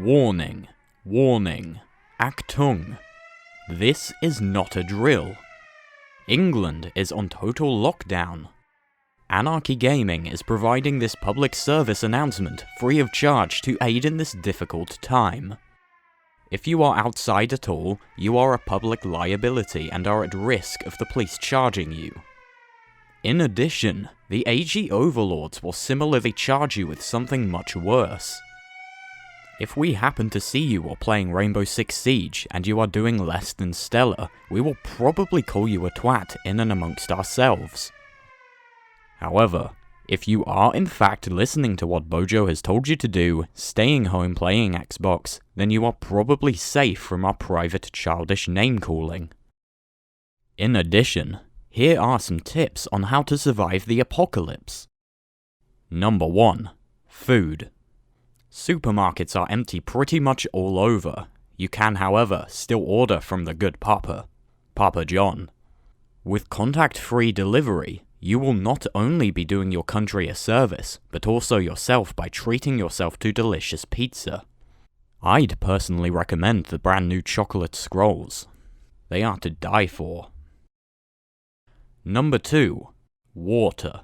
Warning, warning, Achtung. This is not a drill. England is on total lockdown. Anarky Gaming is providing this public service announcement free of charge to aid in this difficult time. If you are outside at all, you are a public liability and are at risk of the police charging you. In addition, the AG overlords will similarly charge you with something much worse. If we happen to see you while playing Rainbow Six Siege and you are doing less than stellar, we will probably call you a twat in and amongst ourselves. However, if you are in fact listening to what Bojo has told you to do, staying home playing Xbox, then you are probably safe from our private childish name calling. In addition, here are some tips on how to survive the apocalypse. Number 1. Food. Supermarkets are empty pretty much all over. You can, however, still order from the good Papa John. With contact-free delivery, you will not only be doing your country a service, but also yourself by treating yourself to delicious pizza. I'd personally recommend the brand new chocolate scrolls. They are to die for. Number 2. Water.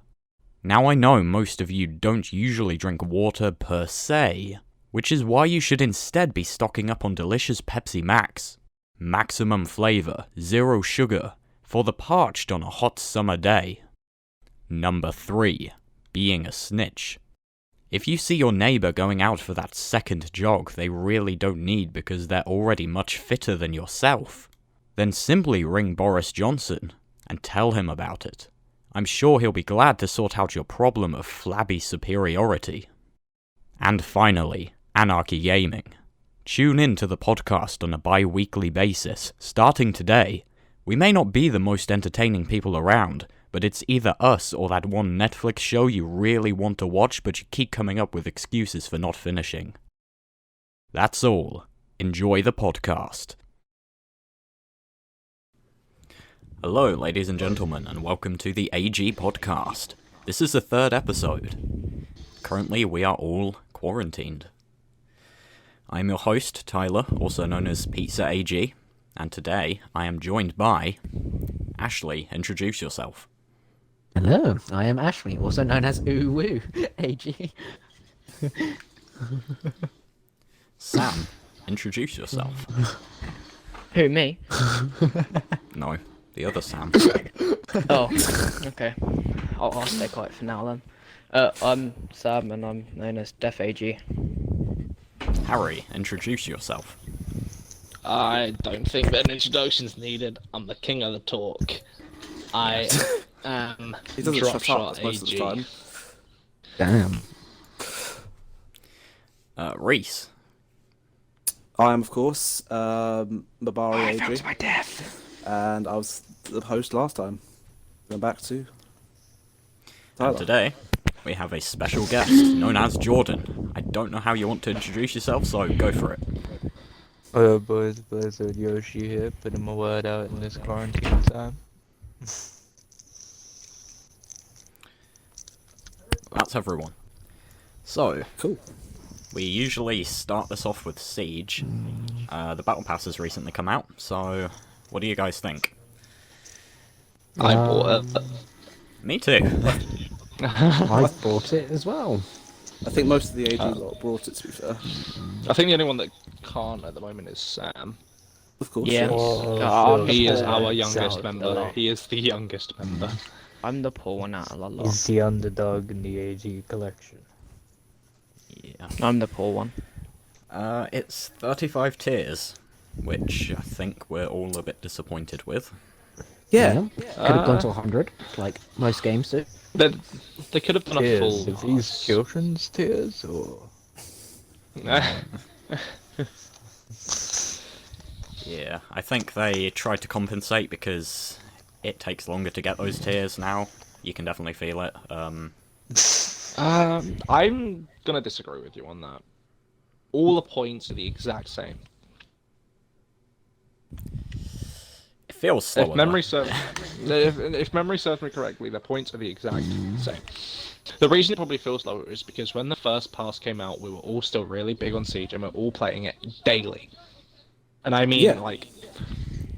Now I know most of you don't usually drink water per se, which is why you should instead be stocking up on delicious Pepsi Max. Maximum flavour, zero sugar, for the parched on a hot summer day. Number 3. Being a snitch. If you see your neighbour going out for that second jog they really don't need because they're already much fitter than yourself, then simply ring Boris Johnson and tell him about it. I'm sure he'll be glad to sort out your problem of flabby superiority. And finally, Anarky Gaming. Tune in to the podcast on a bi-weekly basis, starting today. We may not be the most entertaining people around, but it's either us or that one Netflix show you really want to watch but you keep coming up with excuses for not finishing. That's all. Enjoy the podcast. Hello, ladies and gentlemen, and welcome to the AG podcast. This is the 3rd episode. Currently, we are all quarantined. I am your host, Tyler, also known as Pizza AG, and today I am joined by Ashley. Introduce yourself. Hello, I am Ashley, also known as Uwu AG. Sam, introduce yourself. Who, me? No, the other Sam. Oh, okay. I'll stay quiet for now then. I'm Sam and I'm known as Def AG. Harry, introduce yourself. I don't think that an introduction's needed. I'm the king of the talk. I am He doesn't shut up Dropshot most of the time. Damn. Reece. I am, of course, Marbari AG, my death. and I was the host last time. Going back to And Tyler. today, we have a special guest, known as Jordan. I don't know how you want to introduce yourself, so go for it. Hello boys, Blazelord Yoshi here, putting my word out in this quarantine time. That's everyone. So, Cool. we usually start this off with Siege. The Battle Pass has recently come out, so what do you guys think? I bought it. Me too. I bought it as well. I think most of the AG lot brought it, to be fair. I think the only one that can't at the moment is Sam. Of course, Yeah. Oh, He is shit. our youngest Sounds member. like- He is the youngest member. I'm the poor one out of the lot. He's the underdog in the AG collection. Yeah. I'm the poor one. It's 35 tiers, which I think we're all a bit disappointed with. Yeah. Could have gone to 100, like most games do. They could have done a Tiers, full. are these children's tiers or? Yeah, I think they tried to compensate because it takes longer to get those tiers now. You can definitely feel it. I'm gonna disagree with you on that. All the points are the exact same. It feels slower. If memory serves, if memory serves me correctly, the points are the exact same. The reason it probably feels slower is because when the first pass came out, we were all still really big on Siege, and we we're all playing it daily. And I mean, Yeah. like,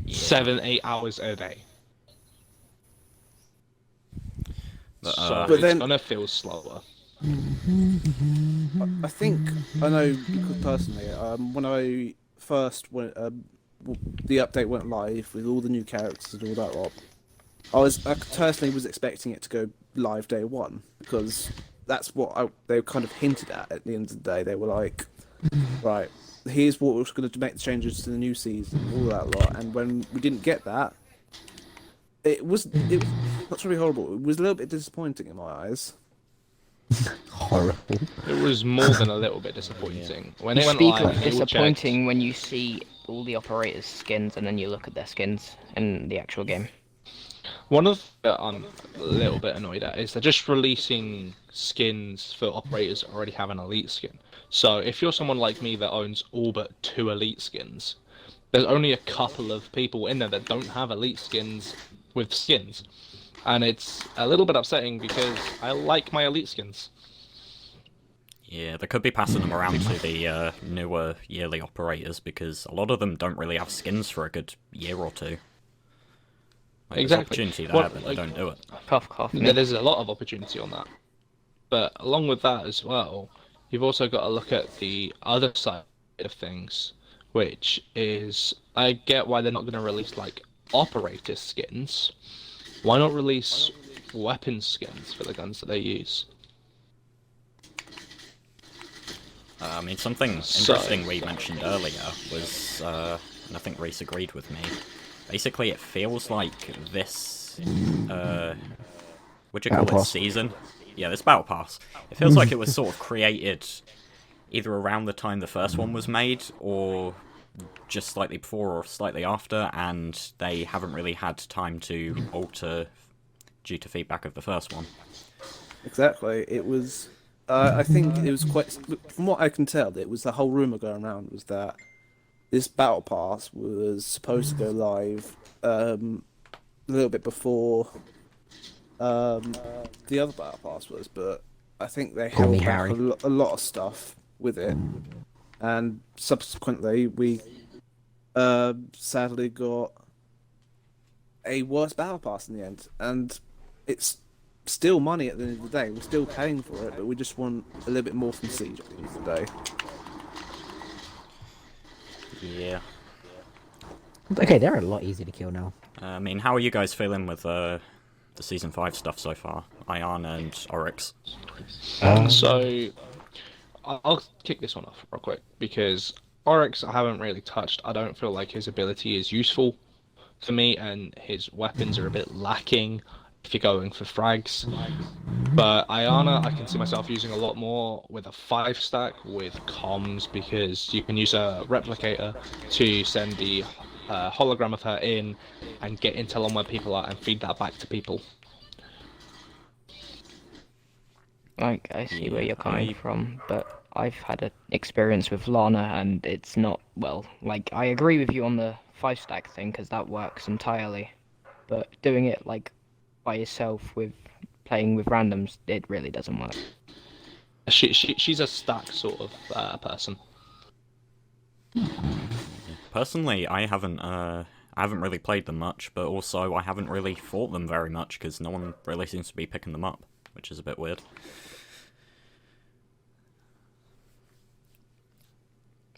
7-8 hours a day. So But it's then- gonna feel slower. I think I know because personally, when I first went, the update went live with all the new characters and all that lot. I personally was expecting it to go live day one because that's what they kind of hinted at the end of the day. They were like, right, here's what we're going to make the changes to the new season, all that lot. And when we didn't get that, it was not really horrible. It was a little bit disappointing in my eyes. Horrible. It was more than a little bit disappointing. When You it went speak live, of they all checked. disappointing when you see all the operators' skins and then you look at their skins in the actual game. One of that I'm a little bit annoyed at is they're just releasing skins for operators that already have an elite skin. So if you're someone like me that owns all but 2 elite skins, there's only a couple of people in there that don't have elite skins with skins. And it's a little bit upsetting because I like my elite skins. Yeah, they could be passing them around to the newer yearly operators because a lot of them don't really have skins for a good year or two. Like, Exactly. There's opportunity there, Well, but they like- don't do it. Cough, cough. There's a lot of opportunity on that. But along with that as well, you've also got to look at the other side of things, which is I get why they're not going to release like operator skins. Why not release weapon skins for the guns that they use? I mean, something So- interesting we mentioned earlier was, and I think Reece agreed with me, basically it feels like this, what do you call Battle it, Pass. season? Yeah, this Battle Pass. It feels like it was sort of created either around the time the first one was made, or just slightly before or slightly after, and they haven't really had time to alter due to feedback of the first one. Exactly. It was. I think it was quite. From what I can tell, it was the whole rumor going around was that this battle pass was supposed to go live a little bit before the other battle pass was, but I think they Call me held back Harry. a lot of stuff with it, and subsequently we sadly got a worse battle pass in the end, and it's still money at the end of the day. We're still paying for it, but we just want a little bit more from Siege at the end of the day. Yeah. Okay, they're a lot easier to kill now. I mean, how are you guys feeling with the Season 5 stuff so far? Ion and ALYX? So I'll kick this one off real quick because ALYX I haven't really touched. I don't feel like his ability is useful for me, and his weapons are a bit lacking if you're going for frags. But Iana, I can see myself using a lot more with a 5-stack with comms because you can use a replicator to send the hologram of her in and get intel on where people are and feed that back to people. Like, I see where Yeah, you're coming I- from, but I've had an experience with Lana, and it's not, well, like, I agree with you on the 5-stack thing, because that works entirely, but doing it, like, by yourself with playing with randoms, it really doesn't work. She's a stack sort of person. Personally, I haven't really played them much, but also I haven't really fought them very much because no one really seems to be picking them up, which is a bit weird.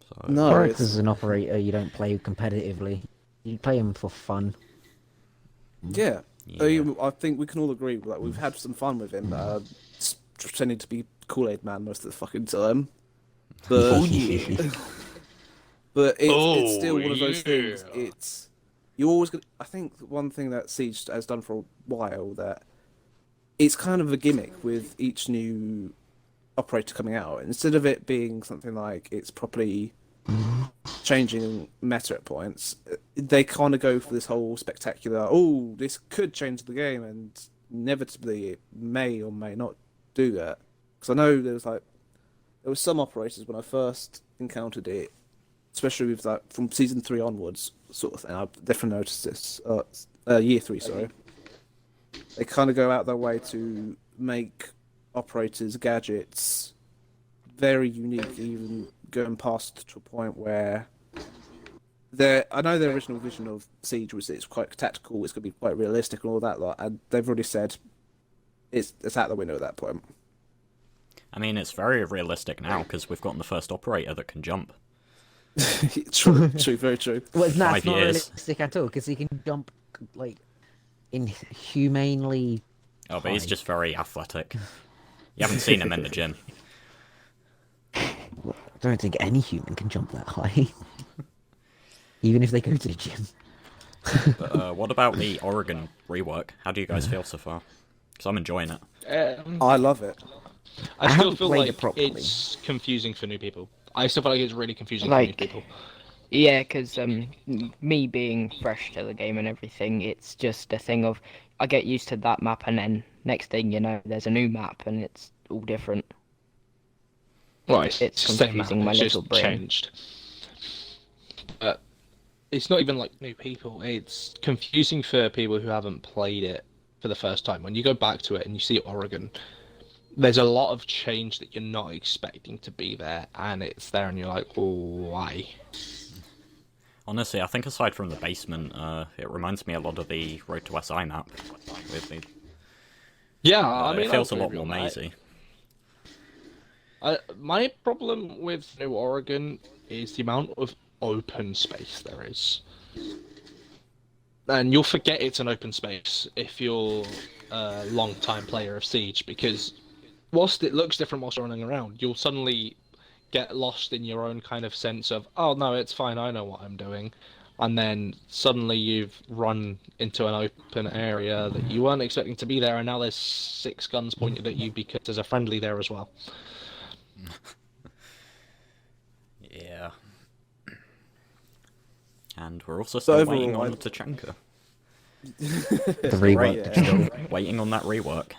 So, No, ALYX it's, as an operator, you don't play competitively. You play him for fun. yeah. yeah. I think we can all agree that we've had some fun with him, just pretending to be Kool-Aid Man most of the fucking time. But, Oh, yeah. but it's Oh, still one of those things. yeah. It's you always. I think one thing that Siege has done for a while that it's kind of a gimmick with each new operator coming out. Instead of it being something like it's properly changing meta at points, they kind of go for this whole spectacular, oh, this could change the game, and inevitably it may or may not do that. Because I know there was some operators when I first encountered it, especially with that from season 3 onwards, sort of thing. I've definitely noticed this. Year 3, sorry. They kind of go out their way to make operators, gadgets, very unique, even going past to a point where I know their original vision of Siege was it's quite tactical, it's going to be quite realistic and all that lot, and they've already said it's out the window at that point. I mean, it's very realistic now because we've gotten the first operator that can jump. True, very true. Well, it's not 5 years. realistic at all because he can jump like inhumanely. Oh, but he's high. just very athletic. You haven't seen him in the gym. I don't think any human can jump that high, even if they go to the gym. But what about the Oregon rework? How do you guys feel so far? Because I'm enjoying it. I love it. I still haven't feel played like it properly. it's confusing for new people. I still feel like it's really confusing Like- for new people. Yeah, because me being fresh to the game and everything, it's just a thing of I get used to that map, and then next thing you know, there's a new map, and it's all different. Right, It's the same confusing map, my it's little just brain. changed. But it's not even like new people. It's confusing for people who haven't played it for the first time. When you go back to it and you see Oregon, there's a lot of change that you're not expecting to be there, and it's there, and you're like, oh, why? Honestly, I think aside from the basement, it reminds me a lot of the Road to SI map. With the, Yeah, I mean, it feels a I'll lot agree more on that. mazy. My problem with New Oregon is the amount of open space there is. And you'll forget it's an open space if you're a long-time player of Siege, because whilst it looks different whilst you're running around, you'll suddenly get lost in your own kind of sense of, oh no, it's fine, I know what I'm doing. And then suddenly you've run into an open area that you weren't expecting to be there, and now there's 6 guns pointed at you because there's a friendly there as well. Yeah. And we're also So still waiting overall, on Tachanka. The rework. Still waiting on that rework.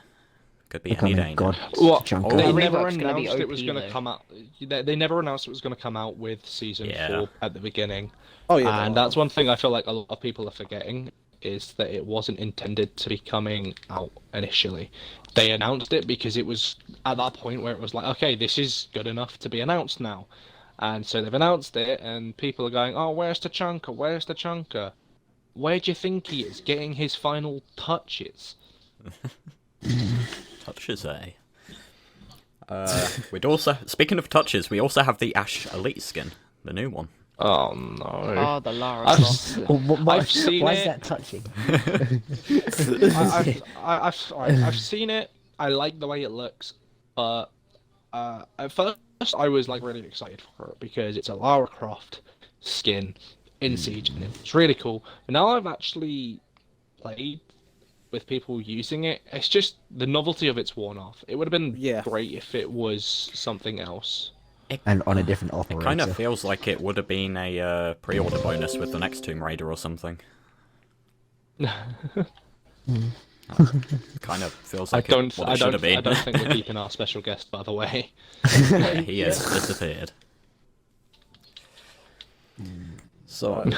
Could be any day now. God. Well, Chunk they of- never Rework's gonna be announced it was OP going to though. come out. They never announced it was going to come out with season Yeah. 4 at the beginning, Oh yeah, and no, that's one thing I feel like a lot of people are forgetting is that it wasn't intended to be coming out initially. They announced it because it was at that point where it was like, okay, this is good enough to be announced now, and so they've announced it, and people are going, oh, where's Tachanka? Where's Tachanka? Where do you think he is getting his final touches? Touches, eh? We'd also, speaking of touches, we also have the Ash Elite skin, the new one. Oh no! Oh, the Lara I've- Croft. I've seen why it. is that touching? I've seen it. I like the way it looks, but at first I was like really excited for it because it's a Lara Croft skin in Siege, and it's really cool. But now I've actually played with people using it. It's just the novelty of it's worn off. It would have been Yeah. great if it was something else. And on a different It operator. kind of feels like it would have been a pre-order bonus with the next Tomb Raider or something. Kind of feels like what it should have been. I don't think we're keeping our special guest, by the way. Yeah, he has disappeared. So,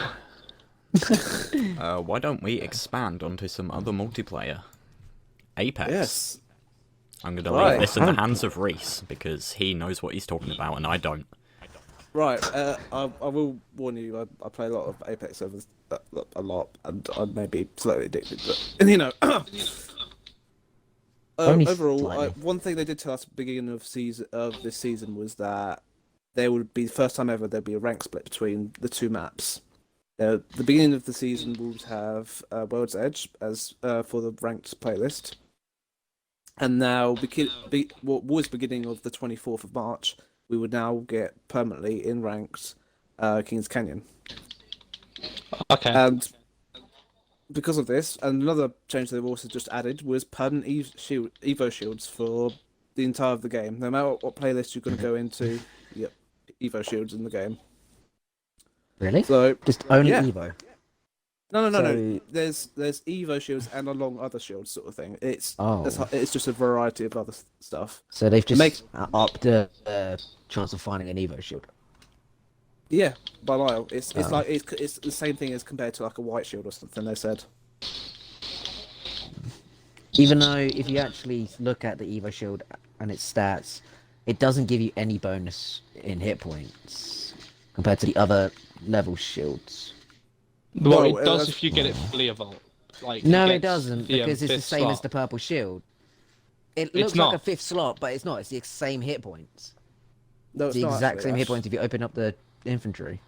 why don't we expand onto some other multiplayer? Apex. yes. I'm going to Right. leave this in the hands of Reece, because he knows what he's talking about, and I don't. Right, I will warn you. I play a lot of Apex over a lot, and I may be slightly addicted. But and, you know, Only overall, slightly. one thing they did tell us at the beginning of this season was that there would be the first time ever there'd be a rank split between the two maps. The beginning of the season would have World's Edge as for the ranked playlist, and now what was beginning of the 24th of March, we would now get permanently in ranked Kings Canyon. Okay. And because of this, and another change they've also just added was permanent Evo shields for the entire of the game. No matter what playlist you're going to go into, yep, Evo shields in the game. Really? So Just only yeah. Evo. no. So- There's Evo shields and along other shields sort of thing. It's Oh. it's just a variety of other stuff. So they've just Make- upped the chance of finding an Evo shield. Yeah, by a mile. It's Oh. like it's the same thing as compared to like a white shield or something. They said. Even though if you actually look at the Evo shield and its stats, it doesn't give you any bonus in hit points compared to the other level shields. Well, No, it does that's- if you get it fully evolved. Like, No, it gets doesn't, the, because it's the fifth same as slot. the purple shield. It It's looks like a not. 5th slot, but it's not. It's the same hit points. No, It's it's the not exact actually, same hit Ash. points if you open up the infantry.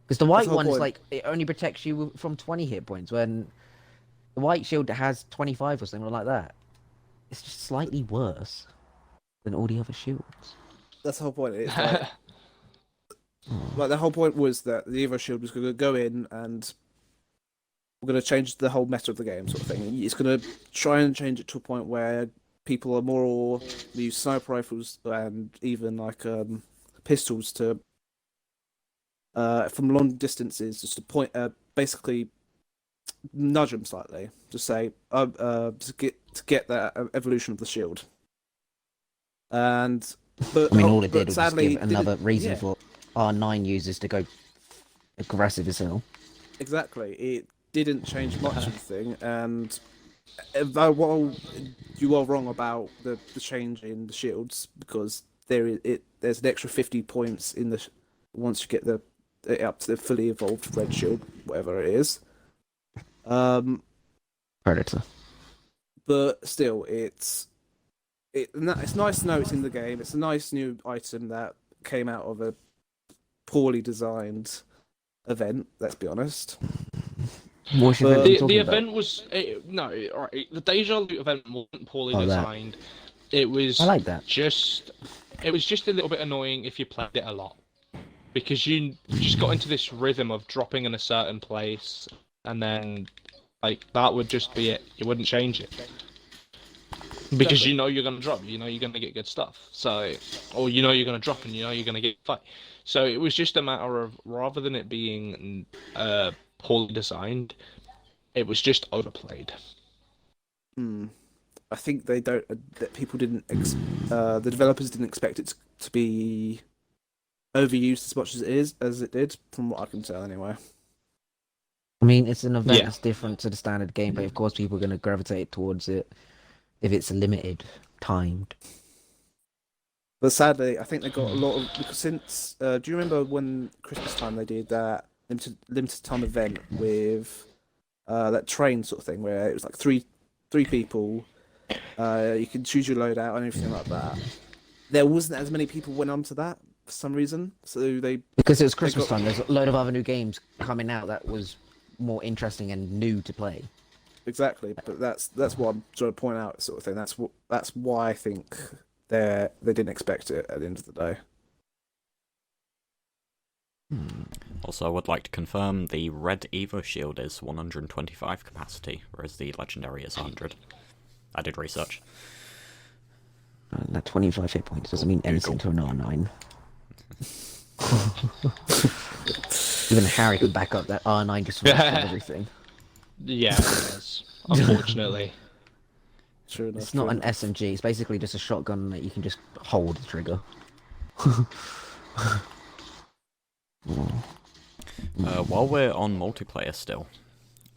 Because the That's white the whole one is point. like, it only protects you from 20 hit points, when the white shield has 25 or something like that. It's just slightly worse than all the other shields. That's the whole point. It's like the whole point was that the Evo Shield was going to go in and we're going to change the whole meta of the game, sort of thing. It's going to try and change it to a point where people are more use sniper rifles and even like pistols to from long distances, just to point basically nudge them slightly, just say to get that evolution of the shield. And but I mean, all it but did was just sadly give another didn't- reason yeah. for R9 users to go aggressive as hell. Exactly. It didn't change much of the thing, and while you are wrong about the change in the shields, because there's an extra 50 points in the once you get it up to the fully evolved red shield, whatever it is. Predator. But still, it's nice to know it's in the game. It's a nice new item that came out of a poorly designed event. Let's be honest. What's your But- event The talking about? event was no, alright. The Deja Loot event wasn't poorly Oh, that. designed. It was I like that. just a little bit annoying if you played it a lot, because you just got into this rhythm of dropping in a certain place, and then like that would just be it. You wouldn't change it because you know you're gonna drop. You know you're gonna get good stuff. So, or you know you're gonna drop, and you know you're gonna get fight. So it was just a matter of, rather than it being poorly designed, it was just overplayed. I think they don't. That people didn't. The developers didn't expect it to be overused as much as it did, from what I can tell, anyway. I mean, it's an event Yeah. that's different to the standard gameplay. Of course, people are going to gravitate towards it if it's limited, timed. But sadly, I think they got a lot of because since. Do you remember when Christmas time they did that limited time event with that train sort of thing, where it was like three people. You can choose your loadout and everything like that. There wasn't as many people went on to that for some reason, so they Because it was Christmas got- time, there's a load of other new games coming out that was more interesting and new to play. exactly. But that's what I'm trying to point out, sort of thing. That's why I think they didn't expect it at the end of the day. Also, I would like to confirm the red Evo shield is 125 capacity, whereas the legendary is 100. I did research. That 25 hit points doesn't mean anything to an R9. Even Harry can back up that R9 just rushed on everything. Yeah, it is. Unfortunately. True enough. It's not true an enough. SMG, it's basically just a shotgun that you can just hold the trigger. While we're on multiplayer still,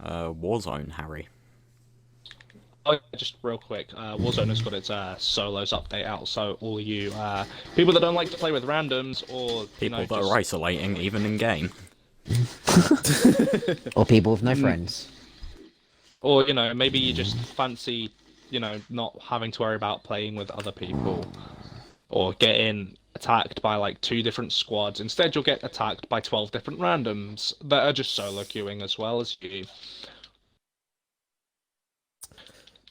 Warzone, Harry. Oh, just real quick, Warzone has got its solos update out, so all you people that don't like to play with randoms, or People that are isolating even in game. Or people with no friends. or maybe you just fancy not having to worry about playing with other people, or getting attacked by like 2 different squads. Instead, you'll get attacked by 12 different randoms that are just solo queuing as well as you.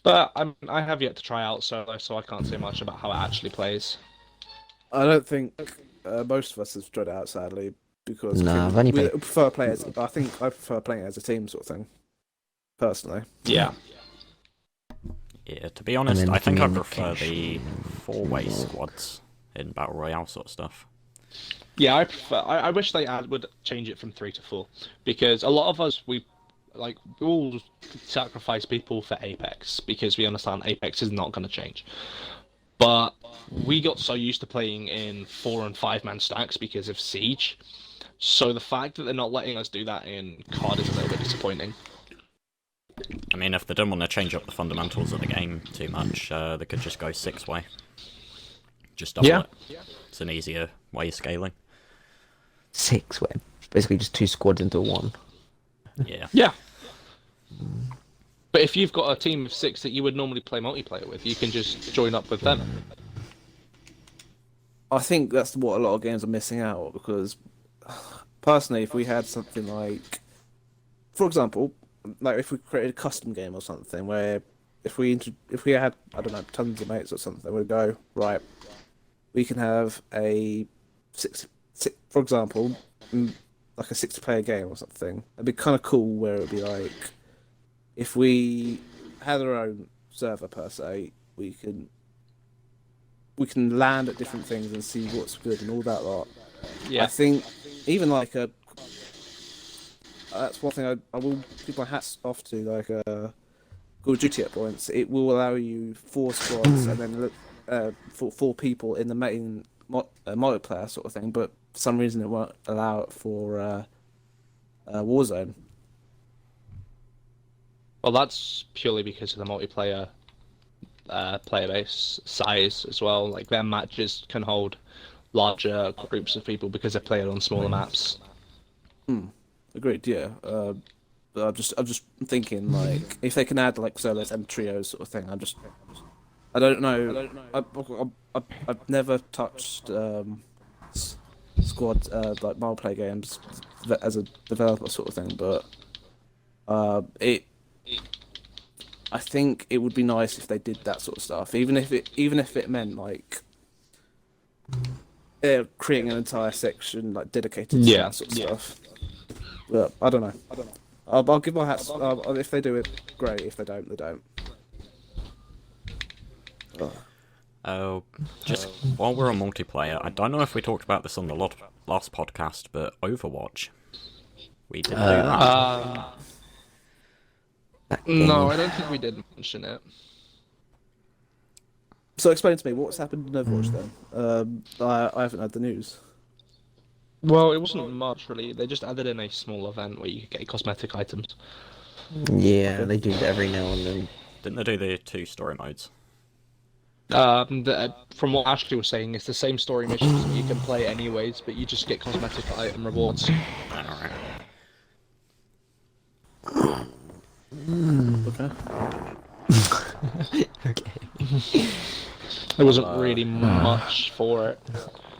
But I have yet to try out solo, so I can't say much about how it actually plays. I don't think most of us have tried it out, sadly, because No, I've only we played- prefer players. I think I prefer playing it as a team, sort of thing. Personally, Yeah. Yeah, to be honest, then I think I prefer communication. the 4-way squads in Battle Royale sort of stuff. Yeah, I prefer. I wish they would change it from 3 to 4, because a lot of us we all sacrifice people for Apex because we understand Apex is not going to change. But we got so used to playing in 4 and 5-man stacks because of Siege. So the fact that they're not letting us do that in COD is a little bit disappointing. I mean, if they don't want to change up the fundamentals of the game too much, they could just go 6-way. Just double it. It's an easier way of scaling. 6-way. Basically just 2 squads into 1. Yeah. Yeah. But if you've got a team of 6 that you would normally play multiplayer with, you can just join up with them. I think that's what a lot of games are missing out, because personally, if we had something like, for example, like if we created a custom game or something where if we had, I don't know, tons of mates or something, we'd go, right, we can have a six for example, like a 6-player game or something. It'd be kind of cool where it'd be like, if we had our own server per se, we can land at different things and see what's good and all that lot. Yeah. I think even like that's one thing I will give my hats off to, like Call of Duty at points. It will allow you 4 squads and then for 4 people in the main multiplayer sort of thing, but for some reason it won't allow it for Warzone. Well, that's purely because of the multiplayer player base size as well. Like, their matches can hold larger groups of people because they're played on smaller maps. Agreed. Yeah. But I'm just thinking, like, if they can add like solos and trios sort of thing. I don't know. I've never touched squad like multiplayer games as a developer sort of thing, but I think it would be nice if they did that sort of stuff, even if it meant like creating an entire section like dedicated to that sort of stuff. But I don't know. I'll give my hats. If they do it, great. If they don't, they don't. Just while we're on multiplayer, I don't know if we talked about this on the last podcast, but Overwatch. We did do that. No, I don't think we did mention it. So explain to me what's happened in Overwatch then. I haven't had the news. Well, it wasn't much really. They just added in a small event where you could get cosmetic items. Yeah, they do that every now and then. Didn't they do the 2 story modes? From what Ashley was saying, it's the same story missions that you can play anyways, but you just get cosmetic item rewards. Alright. Okay. There wasn't really much for it.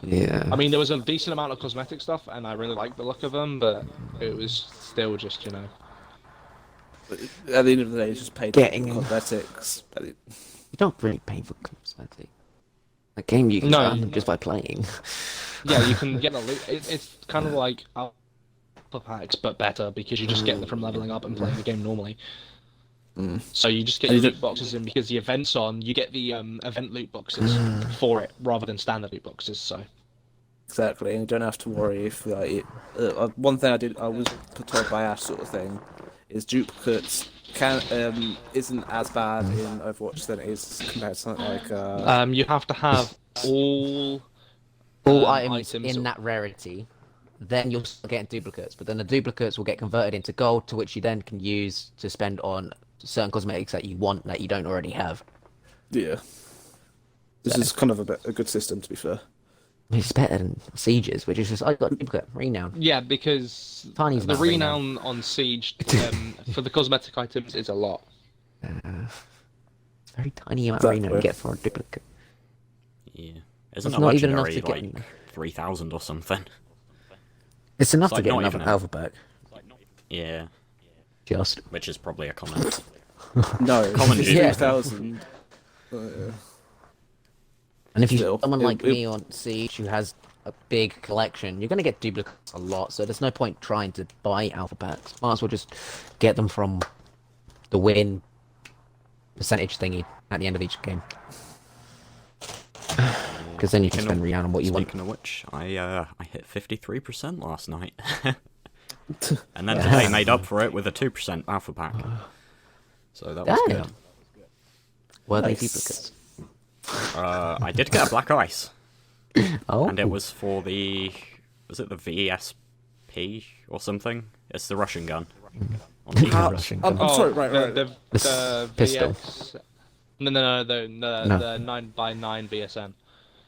Yeah. I mean, there was a decent amount of cosmetic stuff, and I really liked the look of them, but it was still just, At the end of the day, it's just paid Getting for cosmetics. You don't really pay for cosmetic. A game you can earn them just by playing. Yeah, you can get a loot. It's kind of like alpha packs, but better, because you just get them from leveling up and playing the game normally. So you just get your loot boxes, and because the event's on, you get the event loot boxes for it, rather than standard loot boxes, so... Exactly, and you don't have to worry if, like, one thing I was told by Ash sort of thing, is duplicates isn't as bad in Overwatch than it is compared to something like... You have to have all items in that rarity, then you'll start getting duplicates, but then the duplicates will get converted into gold, to which you then can use to spend on certain cosmetics that you want that you don't already have. Yeah. This is kind of a good system, to be fair. It's better than Siege's, which is just, I got duplicate, renown. Yeah, because Tiny's the not renown on Siege for the cosmetic items is a lot. Very tiny amount of renown you get for a duplicate. Yeah. It's Isn't that not even enough legendary, to get like 3,000 or something? It's enough It's to like get not another even a- alpha pack. Yeah. Just. Which is probably a comment. No, Common it's dude. 2,000. And if you're Still, someone like it- me on Siege who has a big collection, you're going to get duplicates a lot, so there's no point trying to buy alpha packs. Might as well just get them from the win percentage thingy at the end of each game. Because then you can spend renown on what you want. Speaking of which, I hit 53% last night. And then today made up for it with a 2% alpha pack. So that was Damn. good. Were they Nice. duplicates? I did get a black ice. Oh. And it was for the... Was it the VSP or something? It's the Russian gun. On the How- Russian I'm gun. sorry, right. The pistol. VX No, the No. 9x9 VSN.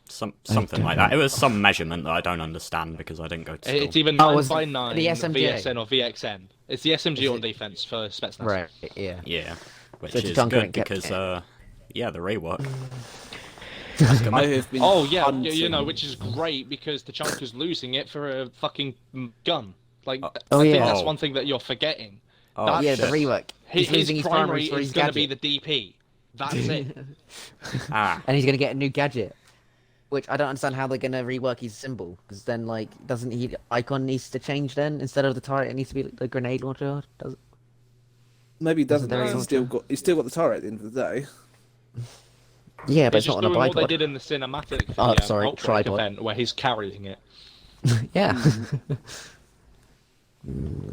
Something like that. It was some measurement that I don't understand because I didn't go to school. It's either Oh, was 9x9 the SMG? VSN or VXN. It's the SMG Is on it- defense for Spetsnaz. Right. Yeah. Yeah, which So is Tatanka good ain't kept because, it. yeah, the rework. I have been Oh yeah, hunting- you know, which is great because Tachanka's losing it for a fucking gun. Like, Oh, I think yeah. that's Oh. one thing that you're forgetting. Oh, That- Yeah, shit. the rework. He's His losing his primary for is his going to be gadget. the DP. That's it. Ah, And he's gonna get a new gadget. Which I don't understand how they're gonna rework his symbol, because then doesn't he icon needs to change then instead of the turret it needs to be the grenade launcher? Does Maybe he doesn't. Isn't there Because he's still got the turret at the end of the day. Yeah, but He's it's not just on a doing what they bipod. did in the cinematic for Oh, the sorry, Outbreak tripod. event where he's carrying it. Yeah.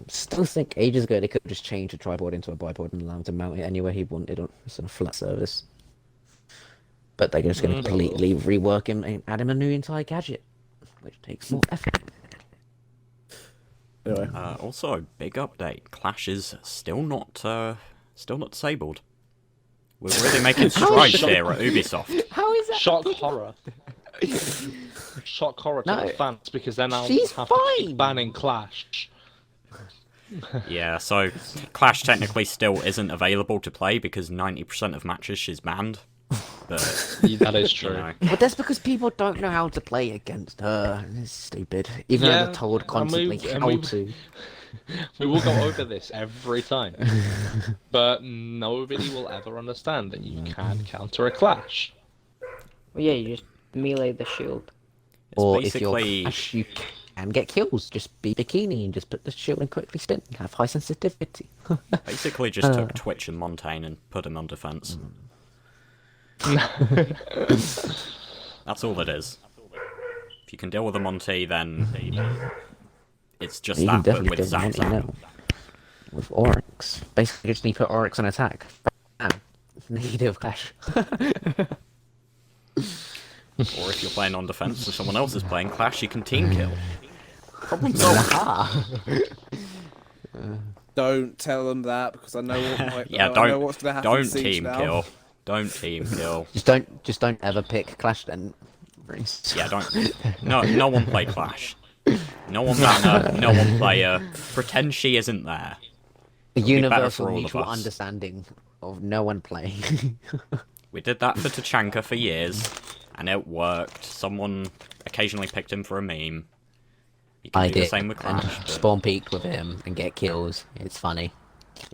Still think ages ago they could just change the tripod into a bipod and allow him to mount it anywhere he wanted on a flat surface. But they're just going to completely rework him and add him a new entire gadget, which takes more effort. Anyway, also, big update. Clash is still not disabled. We're really making strides here at Ubisoft. How is that? Shock horror. Shock horror to No. the fans because then I'll She's have to keep fine. banning Clash. Yeah, so Clash technically still isn't available to play because 90% of matches she's banned. But That is you true. know, But that's because people don't know how to play against her. It's stupid. Even though Yeah, they're told and constantly we- and how we- to. We will go over this every time. But nobody will ever understand that you can counter a Clash. Well, yeah, you just melee the shield. it's Or if you're basically Clash, you can get kills. Just be bikini and just put the shield and quickly stint. Have high sensitivity. basically just took Twitch and Montaigne and put him on defense. That's all it is. If you can deal with a Monty, then it's just You can that, but definitely with do Zap Monty Zap. now. With Oryx. Basically, just need to put Oryx on attack. Bam. Negative Clash. Or if you're playing on defense and someone else is playing Clash, you can team kill. Problem solved. Ah. don't tell them that because I know what might, Yeah, I know don't what's going to happen. in don't Siege team now. kill. Don't team kill. Just don't ever pick Clash then. Reece. Yeah, don't. No one play Clash. No one banner. No one player. Pretend she isn't there. A be better universal for all of mutual us. understanding of no one playing. We did that for Tachanka for years, and it worked. Someone occasionally picked him for a meme. You can I do did. the same with And Clash. But... spawn peeked with him and get kills. It's funny.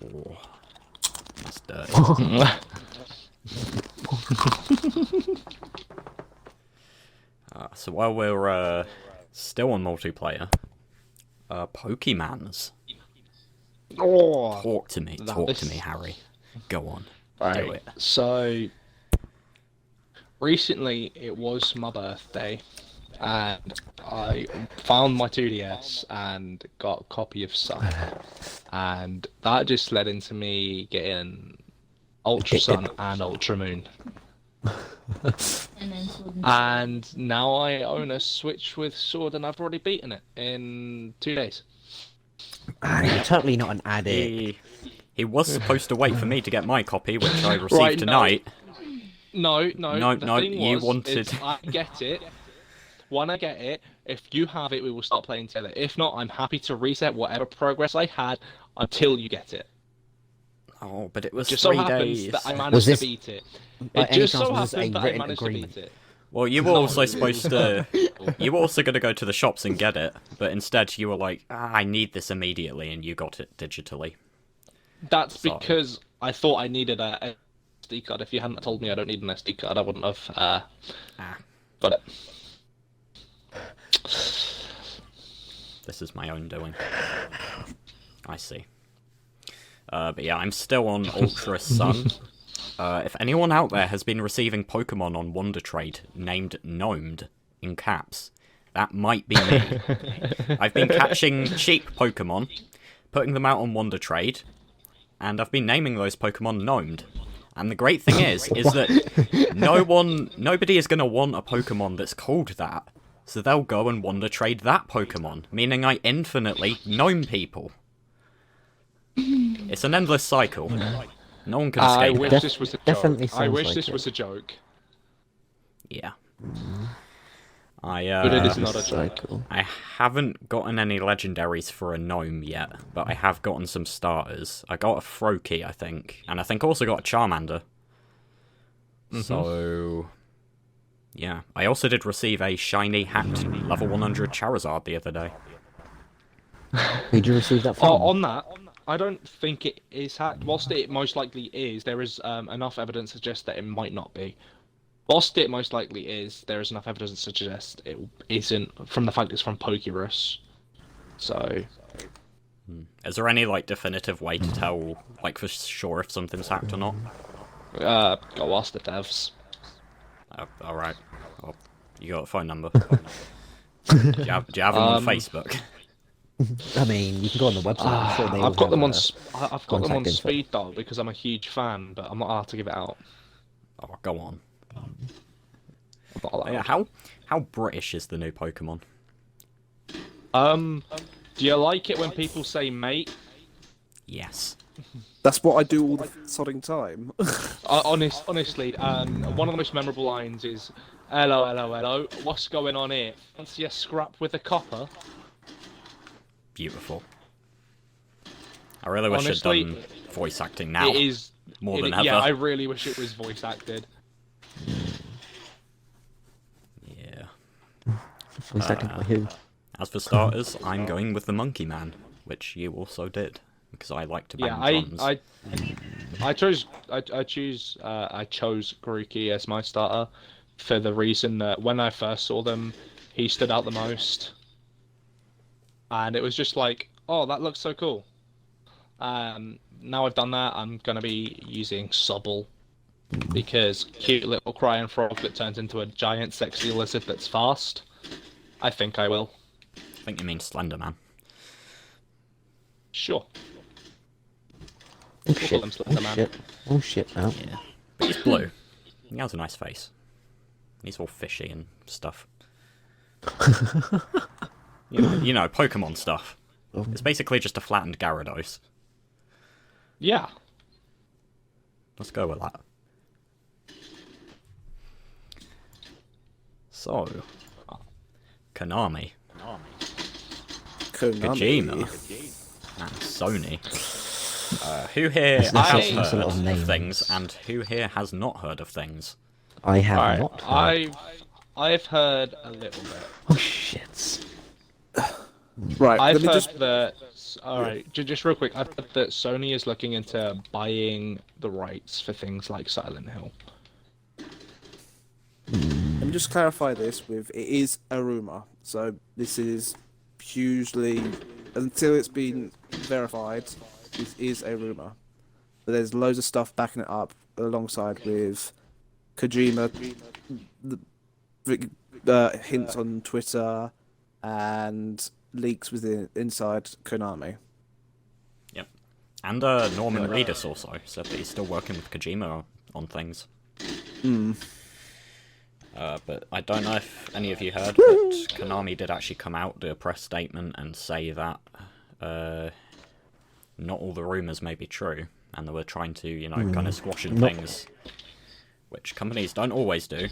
Oh, that's dirty. So while we're still on multiplayer, Pokemans. Oh, Talk to me, That- Harry. Go on. Do right. it. So recently it was my birthday, and I found my 2DS and got a copy of Sun, and that just led into me getting Ultra Sun and Ultra Moon. And now I own a Switch with Sword, and I've already beaten it in 2 days. You're totally not an addict. He was supposed to wait for me to get my copy, which I received Right, no. tonight. No, No, the no, thing you was, wanted- is I get it. When I get it, if you have it, we will start playing together. If not, I'm happy to reset whatever progress I had until you get it. Oh, but it was Just so 3 happens days. that I Was managed this- to beat it. by It any just chance so was this a happened that I written managed agreement? to beat it. Well, you were No. also supposed to. You were also going to go to the shops and get it, but instead you were like, I need this immediately, and you got it digitally. That's Sorry. because I thought I needed a SD card. If you hadn't told me I don't need an SD card, I wouldn't have got it. This is my own doing. I see. But yeah, I'm still on Ultra Sun. If anyone out there has been receiving Pokemon on Wonder Trade named Gnomed in caps, that might be me. I've been catching cheap Pokemon, putting them out on Wonder Trade, and I've been naming those Pokemon Gnomed. And the great thing is that nobody is going to want a Pokemon that's called that, so they'll go and Wonder Trade that Pokemon, meaning I infinitely gnome people. It's an endless cycle. No one can I escape wish it. this was a Definitely joke. I sounds wish like this it. was a joke. Yeah. But it is not a joke. Cycle. I haven't gotten any legendaries for a gnome yet, but I have gotten some starters. I got a Froakie, I think, and I think also got a Charmander. So, yeah. I also did receive a shiny hacked level 100 Charizard the other day. Who'd you receive that from? On that, I don't think it is hacked. Whilst it most likely is, there is enough evidence to suggest that it might not be. Whilst it most likely is, there is enough evidence to suggest it isn't, from the fact it's from Pokerus. So... Is there any, like, definitive way to tell, like, for sure if something's hacked or not? go ask the devs. Oh, alright. Well, you got a phone number. do you have them on Facebook? I mean, you can go on the website. I'm sure they all I've got have, them on. I've got them on contact info. speed dial because I'm a huge fan, but I'm not allowed to give it out. Oh, go on. I'm not allowed. Yeah, how British is the new Pokemon? Do you like it when people say mate? Yes. That's what I do all the sodding time. Honestly, one of the most memorable lines is, "Hello, hello, hello. What's going on here? Fancy a scrap with a copper?" Beautiful. I really wish Honestly, I'd done voice acting now. It is more it- than ever. Yeah, I really wish it was voice acted. Yeah. Voice acting by who? As for starters, I'm going with the Monkey Man, which you also did, because I like to bang Yeah, drums. I chose Grookey as my starter for the reason that when I first saw them, he stood out the most, and it was just like, oh, that looks so cool. Now I've done that, I'm gonna be using Sobble, because cute little crying frog that turns into a giant sexy lizard that's fast. I think I will. I think you mean Slender Man. Sure. Oh We'll call shit. him Slender Oh Man. shit. Oh shit now. Yeah. But he's blue. He has a nice face. He's all fishy and stuff. you know, Pokemon stuff. It's basically just a flattened Gyarados. Yeah. Let's go with that. So, Konami, Kojima, and Sony. Who here has That's a heard lot of of names. things, and who here has not heard of things? I have Alright, not heard. I've heard a little bit. Oh shit. Right, I've let me heard just. that. Alright, just real quick. I've heard that Sony is looking into buying the rights for things like Silent Hill. Let me just clarify this with it is a rumor. So this is hugely until it's been verified. This is a rumor, but there's loads of stuff backing it up alongside with Kojima, the hints on Twitter, and leaks within inside Konami. Yep. And Norman Reedus also said that he's still working with Kojima on things. But I don't know if any of you heard, but Konami did actually come out, do a press statement, and say that not all the rumours may be true, and they were trying to, you know, kind of squashing things, which companies don't always do.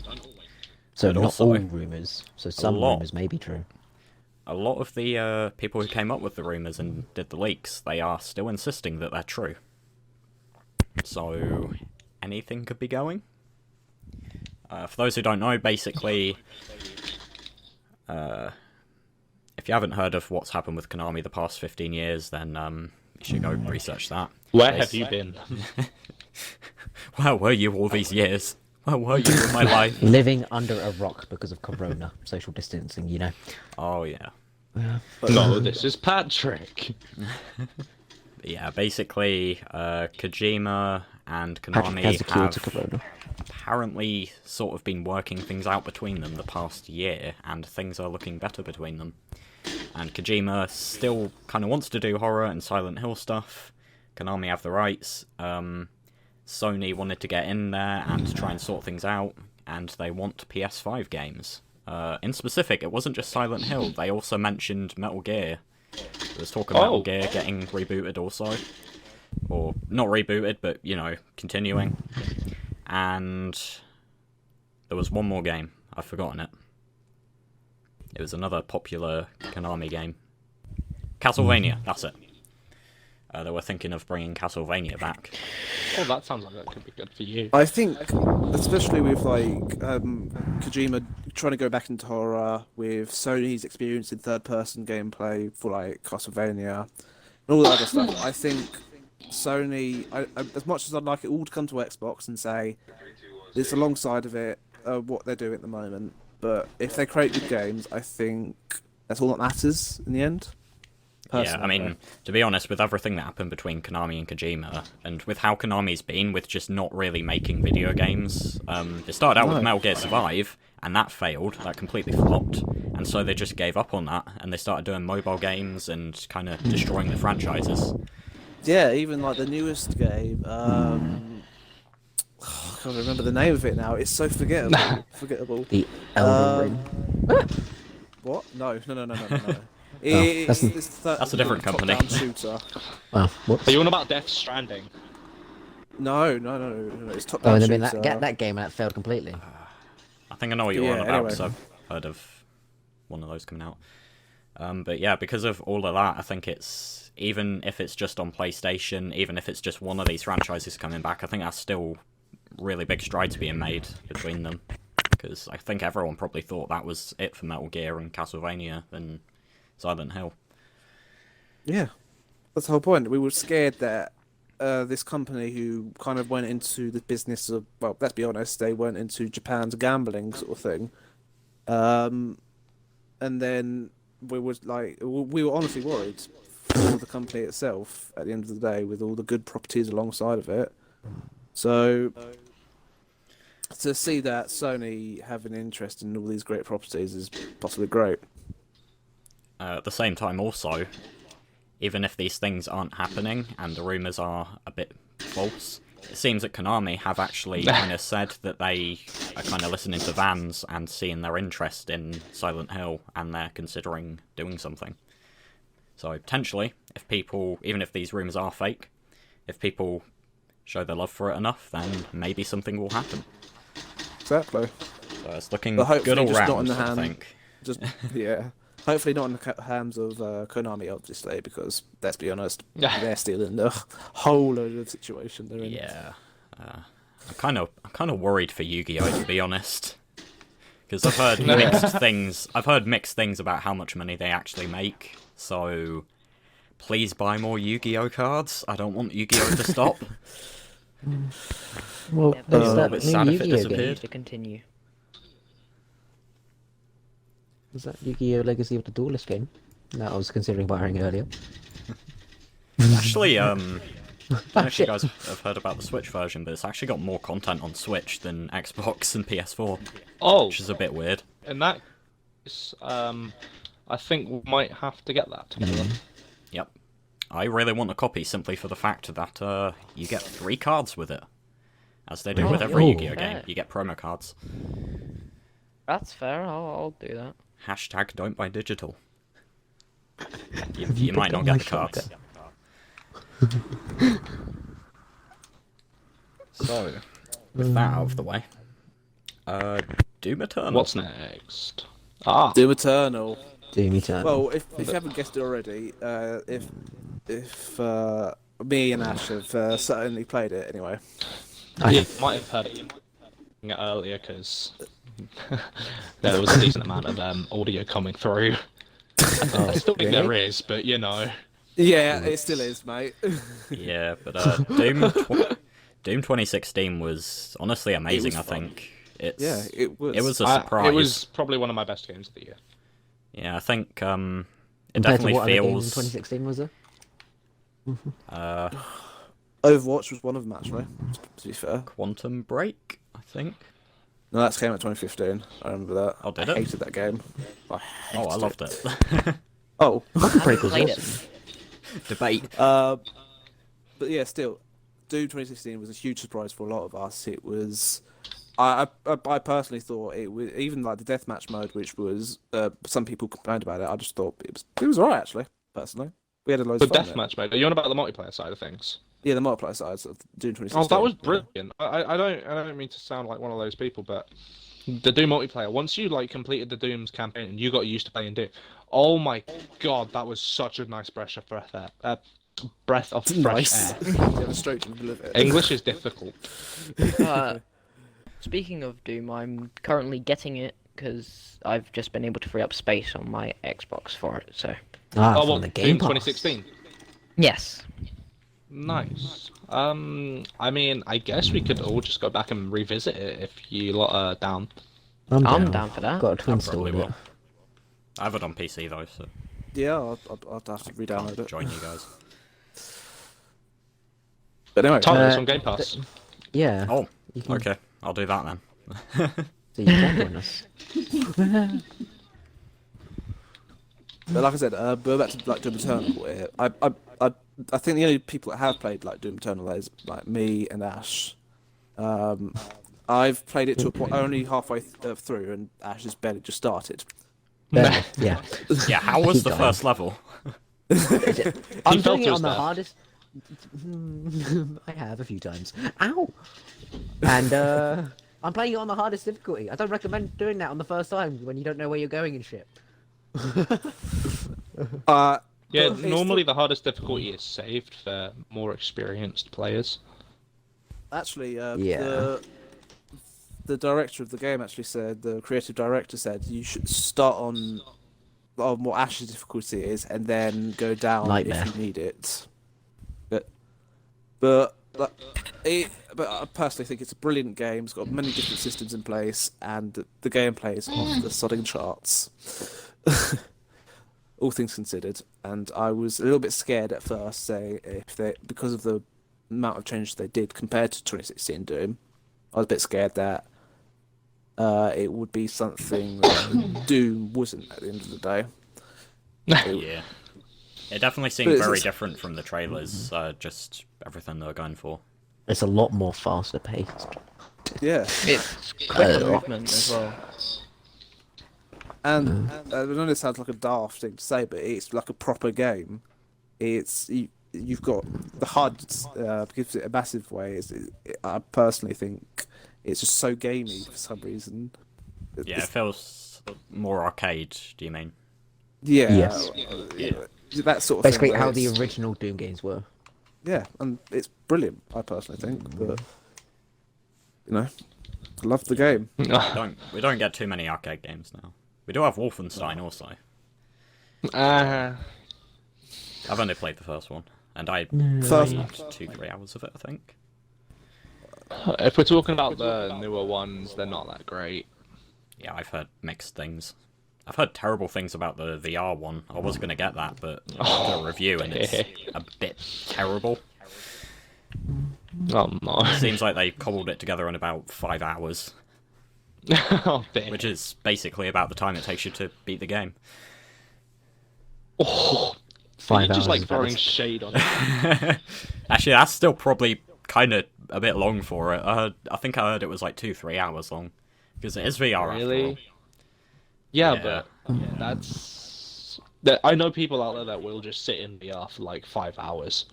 So But not also, all rumours. So some lot. rumours may be true. A lot of the people who came up with the rumours and did the leaks, they are still insisting that they're true. So, anything could be going. For those who don't know, basically, if you haven't heard of what's happened with Konami the past 15 years, then you should go research that. Where have you been? Where were you all these years? Where were you in my life? Living under a rock because of Corona, social distancing, you know. Oh, yeah. No, this is Patrick. Yeah, basically, Kojima and Patrick has Konami the cure to have Corona. apparently sort of been working things out between them the past year, and things are looking better between them. And Kojima still kind of wants to do horror and Silent Hill stuff. Konami have the rights. Sony wanted to get in there and try and sort things out, and they want PS5 games. In specific, it wasn't just Silent Hill, they also mentioned Metal Gear. There was talk of Metal Gear getting rebooted also. or not rebooted, but you know, continuing. And there was one more game. I've forgotten it. It was another popular Konami game. Castlevania, that's it. They were thinking of bringing Castlevania back. Oh, that sounds like that could be good for you. I think, especially with like Kojima trying to go back into horror, with Sony's experience in third-person gameplay for like Castlevania and all that other stuff, I think Sony, as much as I'd like it all to come to Xbox and say it's alongside of it what they're doing at the moment, but if they create good games, I think that's all that matters in the end. Yeah, I mean, to be honest, with everything that happened between Konami and Kojima, and with how Konami's been with just not really making video games, they started out with Metal Gear Survive, and that failed, that completely flopped, and so they just gave up on that, and they started doing mobile games and kind of destroying the franchises. Yeah, even like the newest game, I can't remember the name of it now, it's so forgettable. The Elden Ring. What? No. That's a different company. Top-down shooter. Oh, whoops. Are you on about Death Stranding? No. It's Oh, top-down and I shooter. mean that game that failed completely. I think I know what you're on about, anyway. because I've heard of one of those coming out. But yeah, because of all of that, I think it's, even if it's just on PlayStation, even if it's just one of these franchises coming back, I think that's still really big strides being made between them. Because I think everyone probably thought that was it for Metal Gear and Castlevania and Silent Hill. Yeah, that's the whole point. We were scared that this company who kind of went into the business of, well, let's be honest, they went into Japan's gambling sort of thing. And then we were honestly worried for the company itself at the end of the day, with all the good properties alongside of it. So to see that Sony have an interest in all these great properties is possibly great. At the same time, also, even if these things aren't happening and the rumours are a bit false, it seems that Konami have actually kind of said that they are kind of listening to fans and seeing their interest in Silent Hill, and they're considering doing something. So potentially, if people, even if these rumours are fake, if people show their love for it enough, then maybe something will happen. Exactly. So it's looking But hopefully good all just not round, in the I hand. think. Just yeah. Hopefully not in the hands of Konami, obviously, because let's be honest, they're still in the whole load of situation they're in. Yeah, I'm kind of worried for Yu-Gi-Oh, to be honest, because I've heard mixed things. I've heard mixed things about how much money they actually make. So please buy more Yu-Gi-Oh cards. I don't want Yu-Gi-Oh to stop. Well, Yeah, there's a little that bit new sad if it Yu-Gi-Oh disappeared. game. Need to continue. Is that Yu-Gi-Oh Legacy of the Duelist game that I was considering buying earlier? Actually, I don't know if you guys have heard about the Switch version, but it's actually got more content on Switch than Xbox and PS4, Oh, which is a bit weird. in that case, I think we might have to get that together. Yep. I really want a copy simply for the fact that you get 3 cards with it. As they do with every Oh. Yu-Gi-Oh game, Fair. you get promo cards. That's fair. I'll do that. Hashtag don't buy digital. You might not get the cards. So, with that out of the way, Doom Eternal. What's next? Ah, Doom Eternal. Doom Eternal. Well, if you haven't guessed it already, if me and Ash have certainly played it anyway. you might have heard it earlier because there was a decent amount of audio coming through. I still think there is, but you know. Yeah, it still is, mate. Yeah, but Doom 2016 was honestly amazing. was I fun. think it's It was. it was a surprise. It was probably one of my best games of the year. Yeah, I think it Compared definitely to what other games in feels. 2016 was there? Overwatch was one of them, actually, to be fair. Quantum Break, I think. No, that came out 2015. I remember that. Oh, did I it? hated that game. Oh, I loved it. Oh. Break was Played awesome. Debate. But yeah, still, Doom 2016 was a huge surprise for a lot of us. It was, I personally thought it was, even like the deathmatch mode, which was some people complained about it. I just thought it was alright, actually. Personally, we had a load The of fun. with it. deathmatch mode. Are you on about the multiplayer side of things? Yeah, the multiplayer side of Doom 2016. Oh, that was brilliant. I don't mean to sound like one of those people, but the Doom multiplayer. Once you like completed the Doom's campaign and you got used to playing Doom, oh my god, that was such a nice breath of fresh air. Breath of fresh air. You have a stroke in the middle of it. English is difficult. Speaking of Doom, I'm currently getting it because I've just been able to free up space on my Xbox for it. So Ah, Oh, from well, the Doom Game Pass. 2016. yes, Nice. I mean, I guess we could all just go back and revisit it if you lot are down. I'm down for that. Got to I install probably it. will. I have it on PC though, so Yeah, I'll have to re-download I'll it. join you guys. But anyway, Tyler, it's on Game Pass. Yeah. Oh, You can, okay. I'll do that then. So you can join us. but like I said, we're back to like Doom Eternal. I think the only people that have played like Doom Eternal is like me and Ash. I've played it to a point only halfway through, and Ash has barely just started. Yeah. Yeah, how was the Dying. first level? I'm fell doing to it his on the death. hardest. I have a few times. Ow! And I'm playing it on the hardest difficulty. I don't recommend doing that on the first time when you don't know where you're going and shit. Yeah, But it's normally the hardest difficulty is saved for more experienced players. Actually, Yeah. the director of the game actually said, the creative director said, you should start on what Ash's difficulty is, and then go down Nightmare. if you need it. But I personally think it's a brilliant game. It's got many different systems in place, and the gameplay is off the sodding charts. All things considered, and I was a little bit scared at first, say because of the amount of changes they did compared to 2016 Doom. I was a bit scared that it would be something that Doom wasn't at the end of the day. Yeah. It definitely seemed But very it's- different from the trailers, just everything they were going for. It's a lot more faster paced. Yeah, It's quicker Uh, movement as well. and I know this sounds like a daft thing to say, but it's like a proper game. You've got the HUD gives it a massive way. I personally think it's just so gamey for some reason. Yeah, it feels more arcade, do you mean? Yeah, Yes. that sort of Basically, thing. where how the it's- original Doom games were. Yeah, and it's brilliant. I personally think, but I love the game. We don't get too many arcade games now. We do have Wolfenstein also. I've only played the first one, and I First- played 2-3 hours of it, I think. If we're talking about the newer ones, they're not that great. Yeah, I've heard mixed things. I've heard terrible things about the VR one. I was going to get that, but I got a review and it's a bit terrible. Oh no. Seems like they cobbled it together in about 5 hours, Oh, dear. which is basically about the time it takes you to beat the game. Oh, 5 you're just hours like is throwing valid. shade on it. Actually, that's still probably kind of a bit long for it. I think I heard it was like 2-3 hours long, because it is VR after all. Really? Yeah, Yeah. but I know people out there that will just sit in VR for like 5 hours.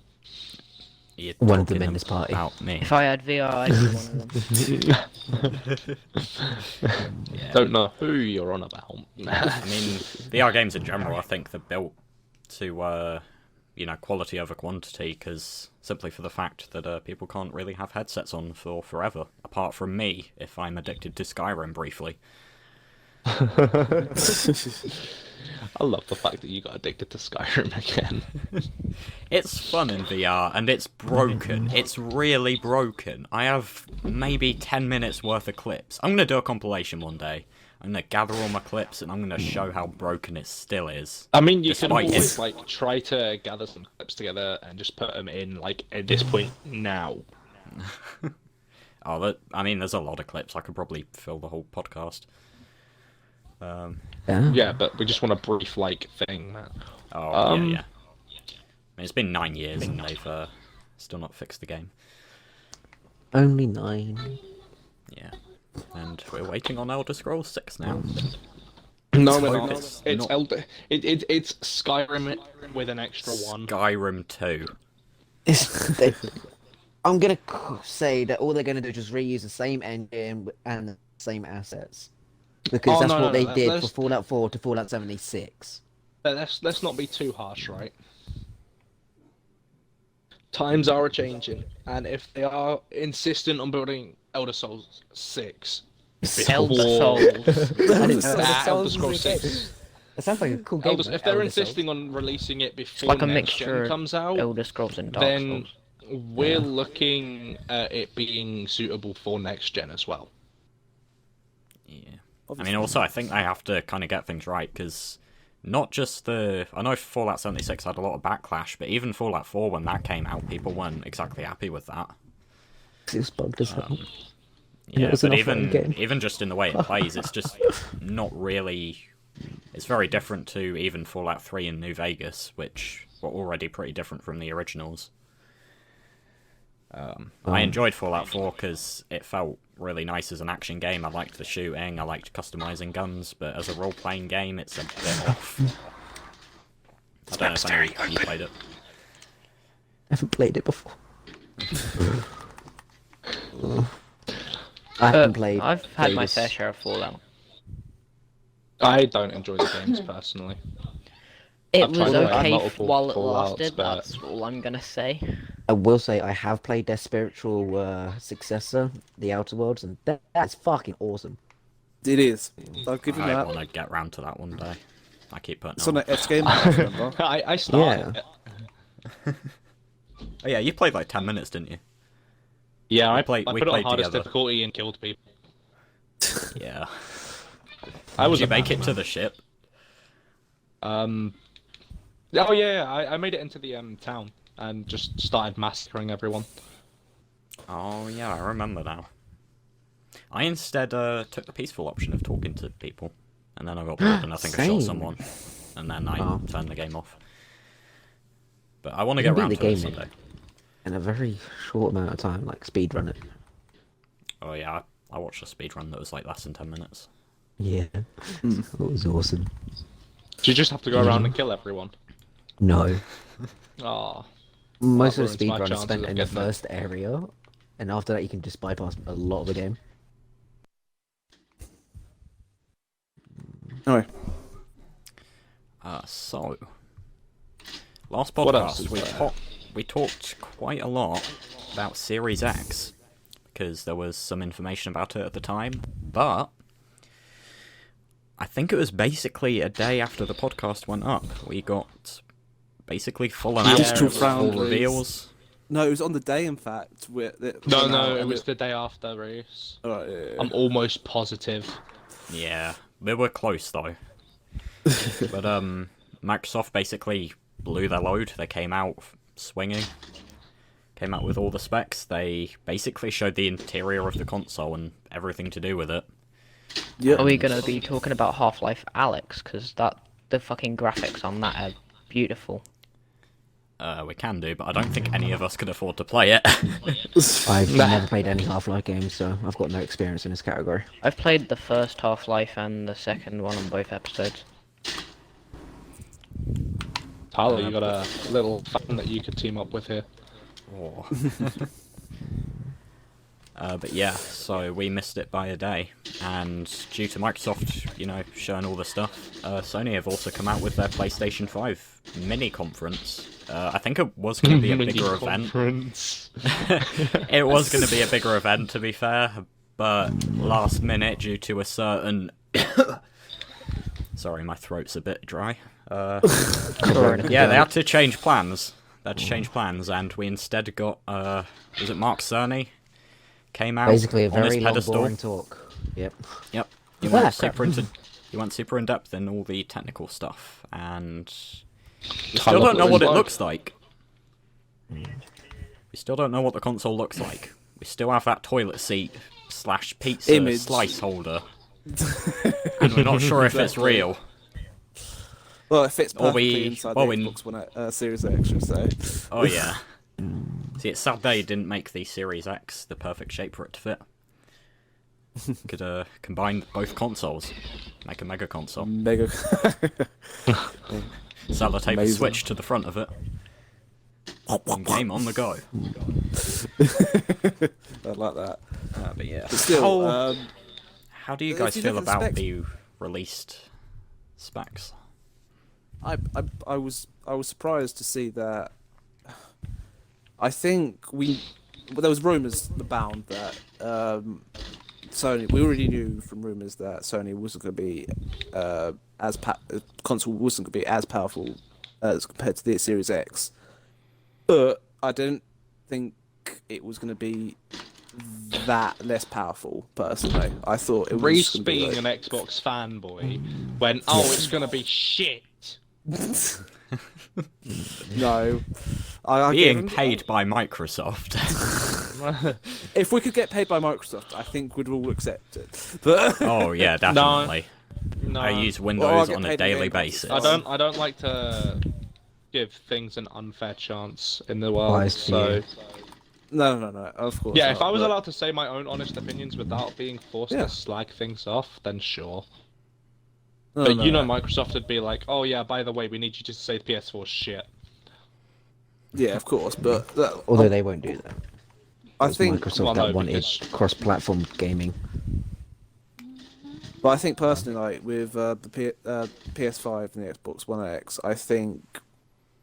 You're One of them talking in this party. About me. If I had VR, I'd be one of them. Yeah. Don't know who you're on about. I mean, VR games in general, I think they're built to, quality over quantity, because simply for the fact that people can't really have headsets on for forever, apart from me, if I'm addicted to Skyrim briefly. I love the fact that you got addicted to Skyrim again. It's fun in VR, and it's broken. It's really broken. I have maybe 10 minutes worth of clips. I'm going to do a compilation one day. I'm going to gather all my clips, and I'm going to show how broken it still is. I mean, you can Despite always it. like try to gather some clips together and just put them in like at this point now. There's a lot of clips. I could probably fill the whole podcast. Yeah. Yeah, but we just want a brief like thing, man. Oh, yeah. I mean, it's been 9 years, and they've still not fixed the game. Only 9. Yeah. And we're waiting on Elder Scrolls 6 now. No, Let's we're hope not. it's It's not it's Skyrim with an extra one. Skyrim 2. I'm gonna say that all they're gonna do is just reuse the same engine and the same assets, because Oh, that's no, what no, they no, did for let's- Fallout 4 to Fallout 76. Let's not be too harsh, right? Times are changing, and if they are insistent on building Elder Scrolls 6, Elder before- Souls. I didn't know Elder Souls Scrolls was a game. 6. That sounds like a cool game. Elder, though, if they're Elder Souls. insisting on releasing it It's before like a next gen mixture comes of out, Elder Scrolls and Dark then Souls. we're looking at it being suitable for next gen as well. Yeah. I Obviously. mean, also, I think they have to kind of get things right, because not just the... I know Fallout 76 had a lot of backlash, but even Fallout 4, when that came out, people weren't exactly happy with that. It was bugged as hell. Yeah, was an but offline game. even just in the way it plays, it's just not really... It's very different to even Fallout 3 and New Vegas, which were already pretty different from the originals. I enjoyed Fallout 4 because it felt really nice as an action game. I liked the shooting, I liked customizing guns, but as a role-playing game, it's a bit off. I don't know if any of you played it. I haven't played it before. I haven't played. I've had my Vegas. fair share of Fallout. I don't enjoy the games personally. It I've was tried to play okay multiple while it Fallouts, lasted, but- that's all I'm gonna say. I will say I have played their spiritual successor, The Outer Worlds, and that's fucking awesome. It is. I'll give you I that. want to get round to that one day. I keep putting It's it on off. that X game. I remember. I started it. Oh yeah, you played like 10 minutes, didn't you? Yeah, I we put it on played hardest together. difficulty and killed people. Yeah. I was Did you a make it bad to the ship? Oh yeah, I made it into the town and just started massacring everyone. Oh yeah, I remember now. I instead took the peaceful option of talking to people, and then I got bored and I think I shot Same. someone, and then I Oh. turned the game off. But I want to You get can round beat to the it game someday. in a very short amount of time, like speedrun it. Oh yeah, I watched a speedrun that was like less than 10 minutes. Yeah, it was awesome. Do you just have to go around and kill everyone? No, Ah, most that of the ruins my speedrun is chances spent of in the getting it. first area, and after that you can just bypass a lot of the game. Anyway, So, last What else podcast is we there? talked quite a lot about Series X, because there was some information about it at the time, but I think it was basically a day after the podcast went up. We got basically full announcements, Digital full Foundries. reveals. no, it was on the day. In fact, no, it was the day after Reece. Alright, yeah, yeah. I'm almost positive. Yeah, we were close though. But Microsoft basically blew their load. They came out swinging. Came out with all the specs. They basically showed the interior of the console and everything to do with it. Yep. Are we gonna be talking about Half-Life ALYX? Because the fucking graphics on that are beautiful. We can do, but I don't think any of us can afford to play it. I've never played any Half-Life games, so I've got no experience in this category. I've played the first Half-Life and the second one on both episodes. Tyler, you got a little fan that you could team up with here. Oh. But yeah, so we missed it by a day, and due to Microsoft, showing all the stuff, Sony have also come out with their PlayStation 5 mini conference. I think it was going to be a bigger event. It was going to be a bigger event, to be fair, but last minute, due to a certain... Sorry, my throat's a bit dry. Yeah, they had to change plans. And we instead got, was it Mark Cerny? Came out Basically, a on his very long, pedestal. boring talk. Yep. Yep. He Ah, went crap. super in depth in all the technical stuff, and we Tyler still don't know what it Blazelord. looks like. We still don't know what the console looks like. We still have that toilet seat / pizza Image. slice holder, and we're not sure if it's Exactly. real. Well, it fits Or perfectly we- inside or the in- Xbox One Series X, should I say. Oh yeah. See, it's sad they didn't make the Series X the perfect shape for it to fit. Could combine both consoles, make a mega console. Mega. Sellotape a Amazing. switch to the front of it. Game on the go. I like that. But yeah. But still, How do you if guys you feel look at the about specs- the released specs? I was surprised to see that. I think there was rumours abound that Sony. We already knew from rumours that Sony wasn't going to be console wasn't going to be as powerful as compared to the Series X, but I didn't think it was going to be that less powerful. Personally, I thought it was Reece gonna be being like... an Xbox fanboy went, oh, it's gonna be shit. No, I Being paid by Microsoft. If we could get paid by Microsoft, I think we'd all accept it. But Oh yeah, definitely. No, I use Well, I Windows get on a paid in daily Game Pass, basis. it's I don't like to give things an unfair chance in the world. Wise to So you. no, of course. yeah, not, if I was but- allowed to say my own honest opinions without being forced Yeah. to slag things off, then sure. No, But no, you know, no. Microsoft would be like, oh yeah, by the way, we need you to say PS4 shit. Yeah, of course, but Although they won't do that. I It's think, Microsoft well, that no, wanted because- cross-platform gaming. but I think personally, like with the PS5 and the Xbox One X, I think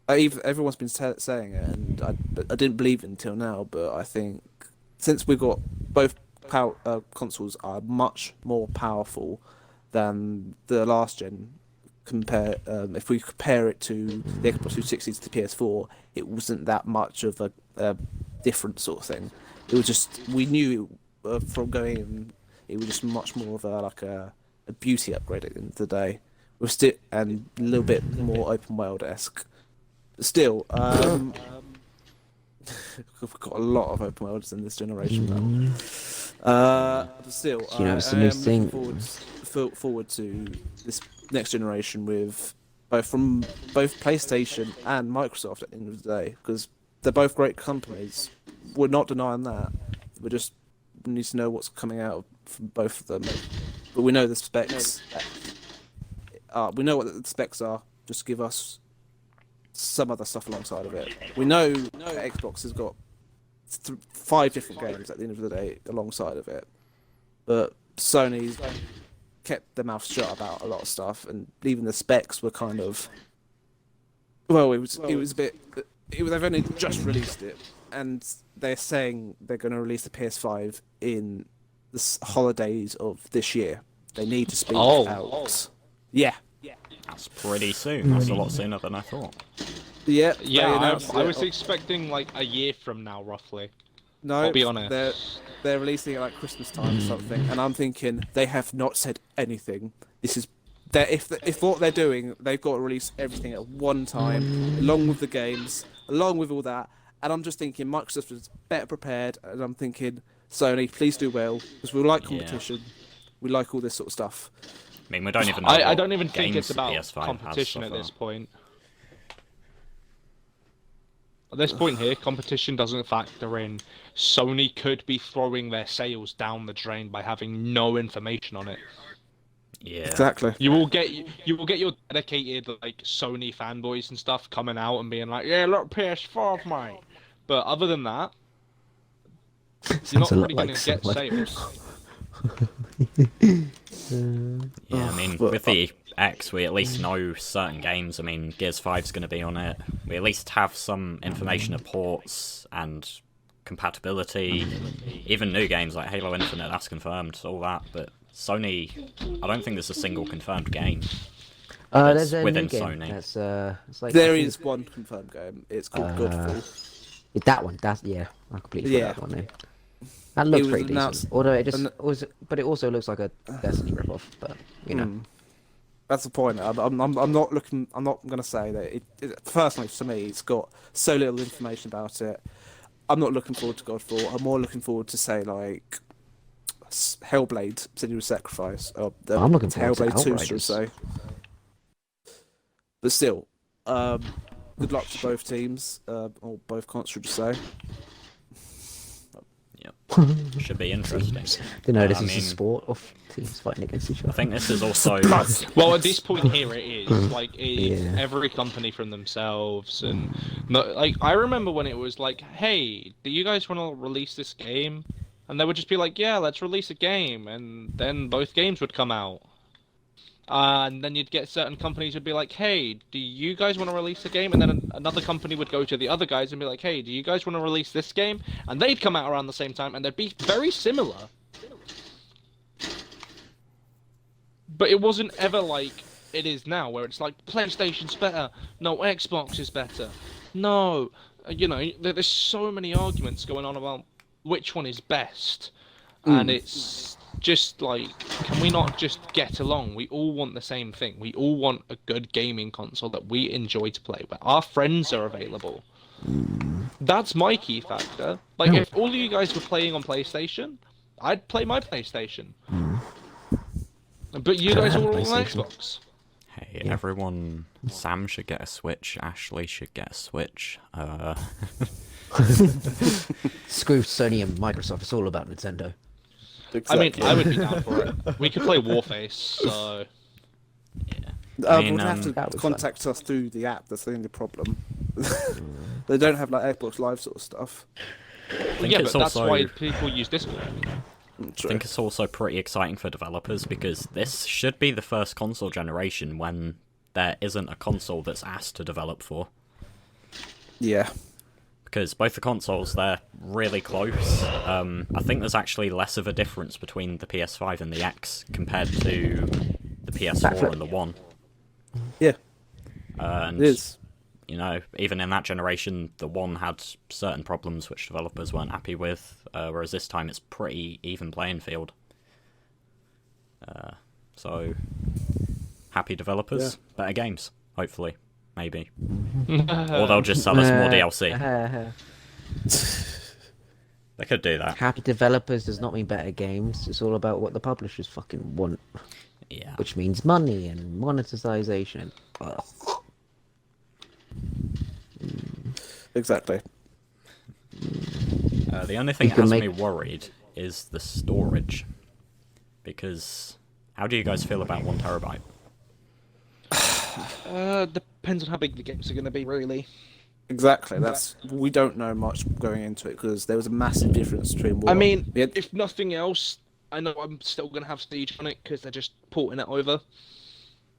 everyone's been saying it, and I didn't believe it until now. But I think since we've got both consoles are much more powerful than the last gen. If we compare it to the Xbox 360 to the PS4, it wasn't that much of a different sort of thing. It was just we knew from going in, it was just much more of a beauty upgrade at the end of the day. We're still and a little bit more open world-esque. But still, we've got a lot of open worlds in this generation now. But still, You know, it's a I new am thing. looking forward to this next generation with both PlayStation and Microsoft at the end of the day, because they're both great companies. We're not denying that. We need to know what's coming out from both of them. But we know the specs. We know what the specs are. Just give us some other stuff alongside of it. We know Xbox has got 5 different games at the end of the day alongside of it, but Sony's kept their mouth shut about a lot of stuff, and even the specs were kind of it was a bit. They've only just released it, and they're saying they're going to release the PS5 in the holidays of this year. They need to speak out. Yeah. That's pretty soon. That's a lot sooner than I thought. Yeah. Yeah, they announced I it. was expecting like a year from now, roughly. No, I'll be honest. They're releasing it like Christmas time or something, and I'm thinking they have not said anything. This is if what they're doing, they've got to release everything at one time, along with the games, along with all that. And I'm just thinking Microsoft is better prepared, and I'm thinking Sony, please do well, because we like competition, we like all this sort of stuff. I mean, we don't even know. I what don't even think games it's about PS5 has competition so at far. this point. At this point here, competition doesn't factor in. Sony could be throwing their sales down the drain by having no information on it. Yeah. Exactly. You will get your dedicated like Sony fanboys and stuff coming out and being like, yeah, look, PS5, mate. But other than that, you're not Sounds a lot really going like to get someone. sales. Yeah, I mean, with the X, we at least know certain games. I mean, Gears 5's going to be on it. We at least have some information of ports and compatibility. Even new games like Halo Infinite, that's confirmed, all that. But Sony, I don't think there's a single confirmed game. There's a within new game Sony. that's it's like There I think- is one confirmed game. It's called Godfall. that one. That's I completely Yeah. forgot that one. That looks was pretty announced- decent. Although it and- but it also looks like a Destiny ripoff. But you know, That's the point. I'm not looking. I'm not going to say that. Personally, for me, it's got so little information about it. I'm not looking forward to Godfall. I'm more looking forward to say like Hellblade: Senua's Sacrifice. Or I'm looking forward to Hellblade 2, should I Outriders. say? But still, good luck to both teams, or both consoles, should I say? Should be interesting. You know, this I is a mean- sport of teams fighting against each I other. think this is also Well, at this point here, it is like it's Yeah. every company from themselves, and like I remember when it was like, "Hey, do you guys want to release this game?" And they would just be like, "Yeah, let's release a game," and then both games would come out. And then you'd get certain companies would be like, "Hey, do you guys want to release a game?" And then another company would go to the other guys and be like, "Hey, do you guys want to release this game?" And they'd come out around the same time, and they'd be very similar. But it wasn't ever like it is now, where it's like PlayStation's better, no, Xbox is better, no, you know, there's so many arguments going on about which one is best, and it's just like, can we not just get along? We all want the same thing. We all want a good gaming console that we enjoy to play, where our friends are available. That's my key factor. Like, if all of you guys were playing on PlayStation, I'd play my PlayStation. But you guys are all on PlayStation. Xbox. hey, everyone. Sam should get a Switch. Ashley should get a Switch. Screw Sony and Microsoft. It's all about Nintendo. I mean, Exactly. I would be down for it. We could play Warface, so... I mean, would have to that was contact us through the app. That's the only problem. They don't have like Xbox Live sort of stuff. I think Yeah, it's but that's also. why people use Discord. I think it's also pretty exciting for developers because this should be the first console generation when there isn't a console that's asked to develop for. Yeah. Because both the consoles, they're really close. I think there's actually less of a difference between the PS5 and the X compared to the PS4 and the One. Yeah, And, it is. you know, even in that generation, the One had certain problems which developers weren't happy with, whereas this time it's pretty even playing field. So, happy developers, better games, hopefully, maybe. Or they'll just sell us more DLC. They could do that. Happy developers does not mean better games. It's all about what the publishers fucking want, Yeah. which means money and monetization. Ugh. Exactly. The only thing You that can has make- me worried is the storage. Because, how do you guys feel about 1 terabyte? Depends on how big the games are going to be, really. Exactly. That's we don't know much going into it because there was a massive difference between. I mean, we had- if nothing else, I know I'm still going to have Siege on it because they're just porting it over.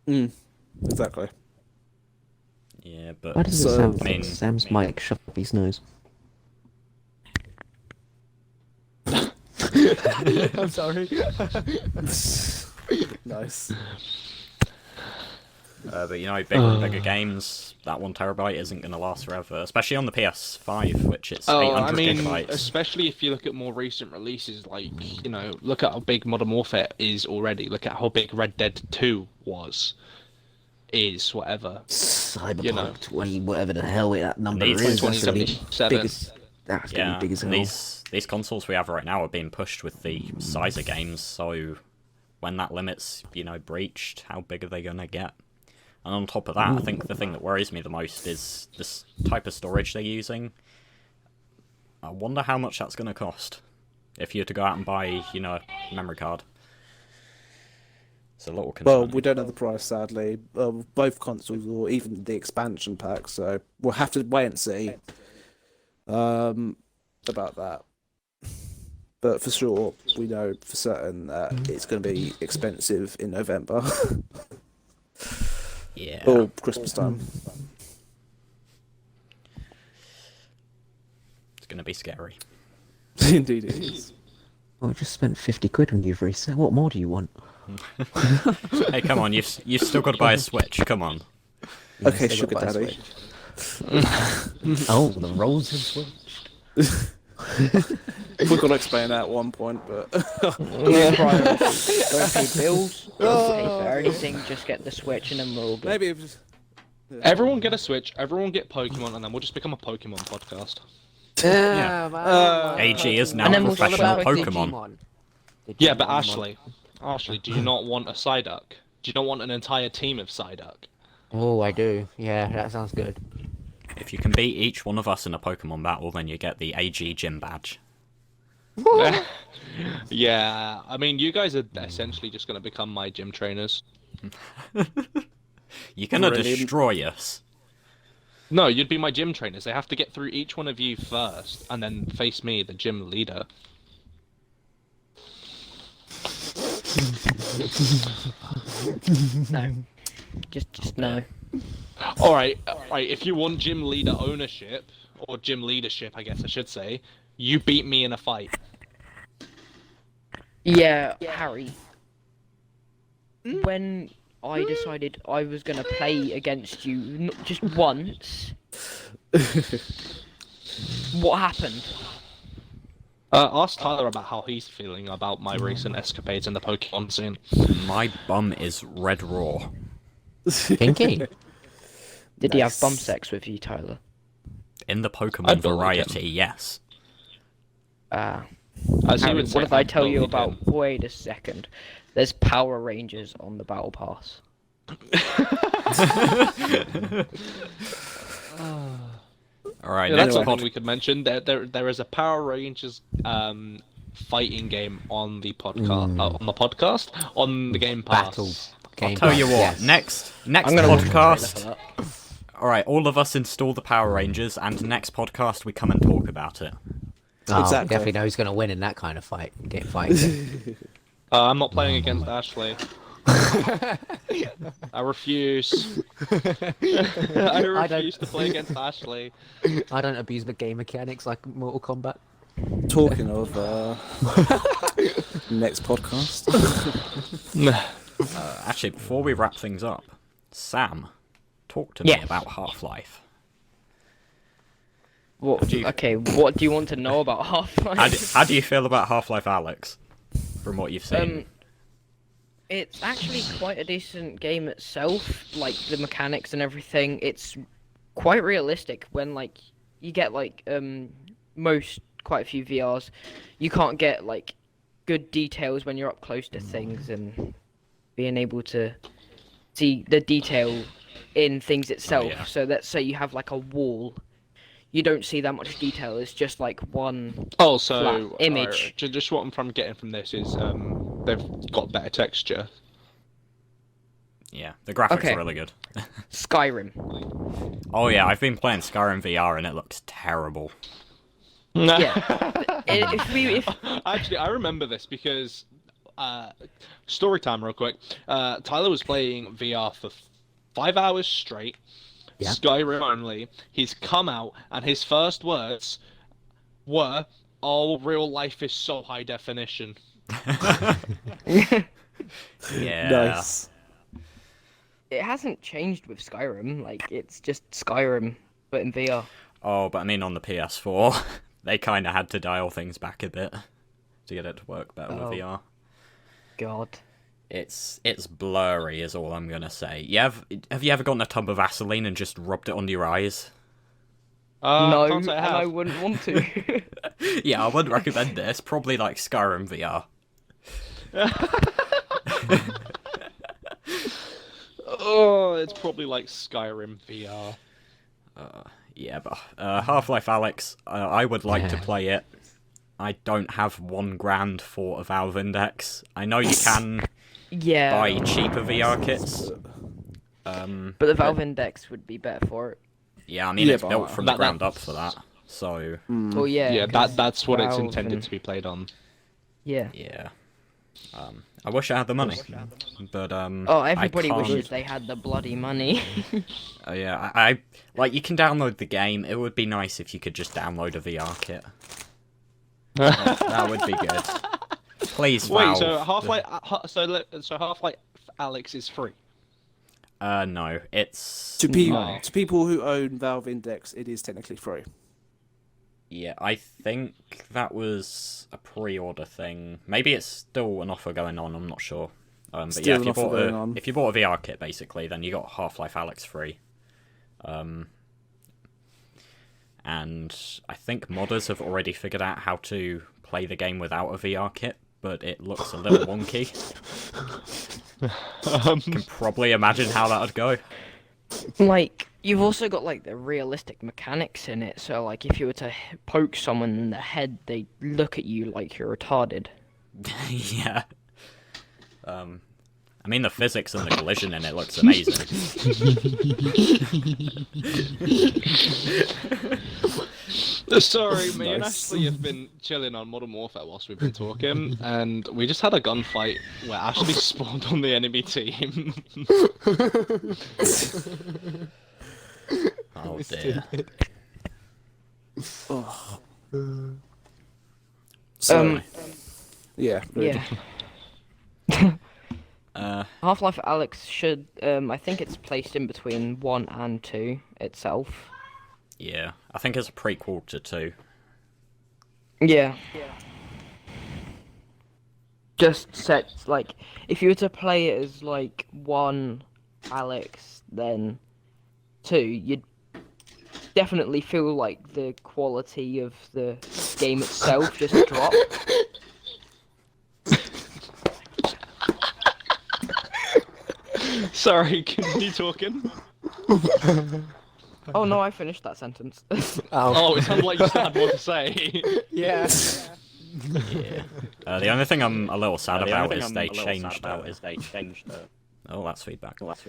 exactly. Yeah, but Why does it So, sound I like mean- Sam's mic shut up his nose? I'm sorry. Nice. but you know, bigger and bigger games, that 1 terabyte isn't going to last forever, especially on the PS5, which it's 800 I mean, gigabytes. especially if you look at more recent releases, like, you know, look at how big Modern Warfare is already. Look at how big Red Dead 2 is, whatever. Cyberpunk You know. 20, whatever the hell that number These is. ones That's gonna be 2077. big as, that's gonna Yeah, be big as and hell. these consoles we have right now are being pushed with the size of games, so when that limit's, you know, breached, how big are they going to get? And on top of that, I think the thing that worries me the most is this type of storage they're using. I wonder how much that's going to cost if you were to go out and buy, you know, a memory card. It's a little concern. Well, we don't know the price, sadly. Both consoles or even the expansion pack, so we'll have to wait and see about that. But for sure, we know for certain that it's going to be expensive in November Yeah. or Christmas time. It's going to be scary. Indeed, it is. Oh, I just spent 50 quid on you, Reece. What more do you want? Hey, come on, you've still got to buy a Switch, come on. Okay, They sugar got buy a daddy. Switch. Oh, the roles have switched. We're going to explain that at one point, but Don't pay bills, don't pay for anything, just get the Switch and then we're all good. maybe it was... Everyone get a Switch, everyone get Pokemon, and then we'll just become a Pokemon podcast. Yeah. AG is now And a then we'll talk professional about Pokemon. Yeah, but Ashley, do you not want a Psyduck? Do you not want an entire team of Psyduck? Oh, I do. Yeah, that sounds good. If you can beat each one of us in a Pokemon battle, then you get the AG gym badge. Yeah, I mean, you guys are essentially just going to become my gym trainers. You're gonna Brilliant. destroy us. No, you'd be my gym trainers. They have to get through each one of you first, and then face me, the gym leader. No. Just no. All right. If you want gym leader ownership, or gym leadership, I guess I should say, you beat me in a fight. Yeah, Harry. When I decided I was gonna play against you, not just once, what happened? Ask Tyler about how he's feeling about my recent escapades in the Pokemon scene. My bum is red raw. Kinky. Did he have Nice. bum sex with you, Tyler? In the I Pokemon believe variety, yes. Ah. As he Harry, would say, what did I tell you believe him. about? Wait a second. There's Power Rangers on the Battle Pass. Alright, Yeah, next that's something pod. we could mention. There is a Power Rangers fighting game on the podcast, on the Game Pass. Battle. I'll Game tell you Pass, what, yes. next I'm gonna watch the trailer for podcast. that. Alright, all of us install the Power Rangers, and next podcast we come and talk about it. Oh, Exactly. definitely know who's going to win in that kind of fight. Game fight. I'm not playing against Ashley. I refuse. I refuse to play against Ashley. I don't abuse the game mechanics like Mortal Kombat. Talking of next podcast. Actually, before we wrap things up, Sam, talk to me Yes. about Half-Life. What? do you- Okay, what do you want to know about Half-Life? How do you feel about Half-Life ALYX, from what you've seen? It's actually quite a decent game itself, like the mechanics and everything. It's quite realistic when like you get like quite a few VRs, you can't get like good details when you're up close to things and being able to see the detail in things itself. yeah. So let's say you have like a wall, you don't see that much detail. It's just like one Also, flat image. just what I'm getting from this is they've got better texture. Yeah, the graphics okay. are really good. Skyrim. Oh yeah, I've been playing Skyrim VR and it looks terrible. Yeah. if Actually, I remember this because story time, real quick. Tyler was playing VR for 5 hours straight, Yeah. Skyrim only. He's come out, and his first words were, "Oh, real life is so high definition." Yeah. Nice. it hasn't changed with Skyrim, like it's just Skyrim but in VR. Oh, but I mean on the PS4, they kind of had to dial things back a bit to get it to work better Oh. with VR. God. It's blurry, is all I'm gonna say. Have you ever gotten a tub of Vaseline and just rubbed it under your eyes? No, can't say I and have. I wouldn't want to. Yeah, I wouldn't recommend it. It's probably like Skyrim VR. Oh, it's probably like Skyrim VR. Yeah, but Half-Life ALYX, I would like to Yeah. play it. I don't have $1,000 for a Valve Index. I know you can Yeah. buy cheaper VR kits. But the Valve Index would be better for it. Yeah, I mean Yeah, it's but built from the that- ground up for that. So Well, yeah. Yeah, 'cause that's what it's Valve intended and- to be played on. Yeah. yeah, I wish I had the money, but Oh, everybody I can't. wishes they had the bloody money. Yeah, I like you can download the game. It would be nice if you could just download a VR kit. That would be good. Please, Wait, Valve. so Half-Life, so Half-Life ALYX is free. No, it's To No. people who own Valve Index, it is technically free. Yeah, I think that was a pre-order thing. Maybe it's still an offer going on. I'm not sure. But Still yeah, an offer going on. if you bought a VR kit, basically, then you got Half-Life ALYX free. And I think modders have already figured out how to play the game without a VR kit, but it looks a little wonky. Can probably imagine how that would go. Like, You've also got like the realistic mechanics in it. So like if you were to poke someone in the head, they look at you like you're retarded. Yeah. I mean, the physics and the collision in it looks amazing. Sorry, me and Nice. Ashley have been chilling on Modern Warfare whilst we've been talking, and we just had a gunfight where Ashley spawned on the enemy team. Oh dear. Oh. So, yeah. Yeah. Half-Life ALYX should, I think it's placed in between 1 and 2 itself. Yeah, I think it's a prequel to 2. Yeah. Just set, like, if you were to play it as, like, 1 ALYX, then 2, you'd definitely feel like the quality of the game itself just dropped. Sorry, continue talking. Oh no, I finished that sentence. Oh, it sounded like you still had more to say. Yeah. Yeah. The only thing I'm a little sad about is they changed. Oh, that's feedback. Whose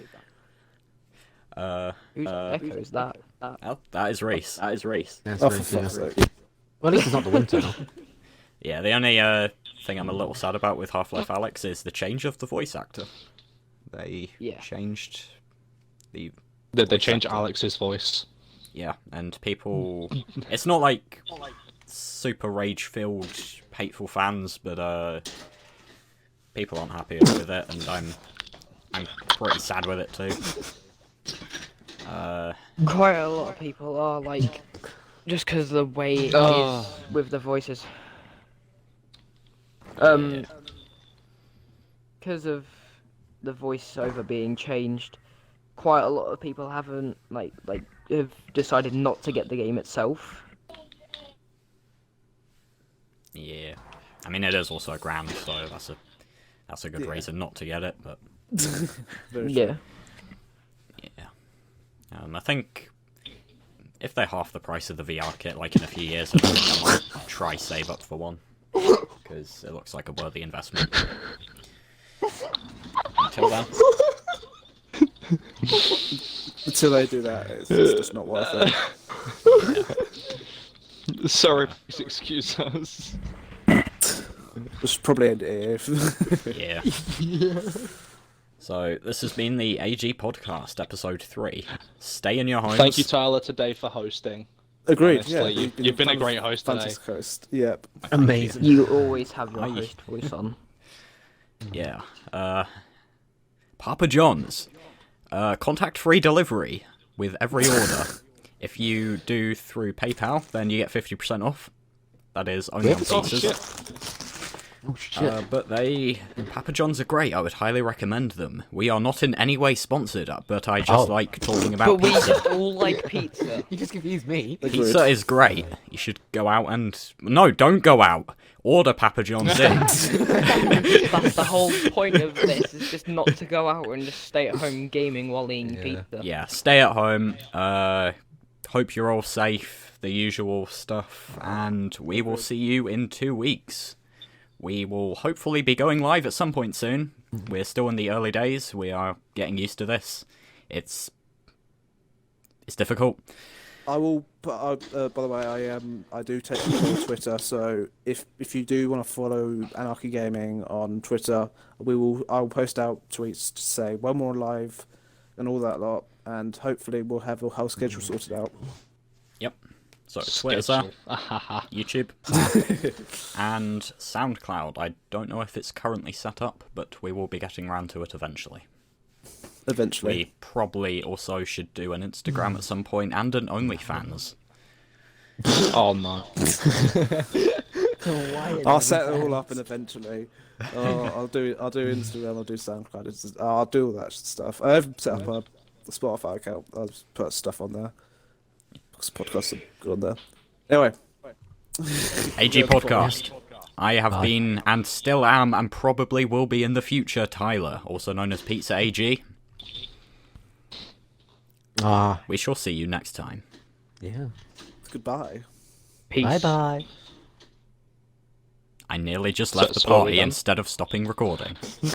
echo is that? Oh, that is Reece. Yeah, Oh, for fuck's sake. Well, at least it's not the wind tunnel. Yeah, the only thing I'm a little sad about with Half-Life ALYX is the change of the voice actor. They changed the. They changed Alex's voice. Yeah, and people. It's not like super rage-filled, hateful fans, but people aren't happy with it, and I'm pretty sad with it too. Quite a lot of people are like, just because the way it is with the voices. Because of the voiceover being changed, quite a lot of people haven't have decided not to get the game itself. Yeah, I mean it is also a grand, so that's a good reason not to get it. But Yeah. yeah, I think if they're half the price of the VR kit, like in a few years, I think I might try save up for one because it looks like a worthy investment. Until then. Until they do that, it's just not worth it. Sorry, please excuse us. We should probably end it here. Yeah. So this has been the AG podcast, episode 3. Stay in your homes. Thank you, Tyler, today for hosting. Agreed. Honestly, Yeah, you've been a great host today. fantastic host. Yep. Amazing. You always have your Aye. host voice on. Yeah. Papa John's. Contact free delivery with every order. If you do through PayPal, then you get 50% off. That is only on Oh, pizzas. shit. Oh shit. But Papa John's are great. I would highly recommend them. We are not in any way sponsored, but I just like talking about But we pizza. all like pizza. You just confused me. Pizza is great. You should go out and... No, don't go out. Order Papa John's in. That's the whole point of this, is just not to go out and just stay at home gaming while eating pizza. Yeah, stay at home. Hope you're all safe. The usual stuff. And we will see you in 2 weeks. We will hopefully be going live at some point soon. We're still in the early days. We are getting used to this. It's difficult. I will. By the way, I do take control of Twitter. So if you do want to follow Anarky Gaming on Twitter, I'll post out tweets to say when we're live and all that lot, and hopefully we'll have our whole schedule sorted out. Yep. So Twitter, Schedule. YouTube, and SoundCloud. I don't know if it's currently set up, but we will be getting around to it eventually. Eventually, We probably also should do an Instagram at some point and an OnlyFans. Oh no. I'll set it all up, and eventually, I'll do Instagram, I'll do SoundCloud, I'll do all that stuff. I've set up a Spotify account. I'll just put stuff on there. Because podcasts are good on there. Anyway, AG Podcast. I have been and still am and probably will be in the future Tyler, also known as Pizza AG. We shall see you next time. Yeah. Goodbye. Peace. Bye-bye. I nearly just left the So are we party done? instead of stopping recording.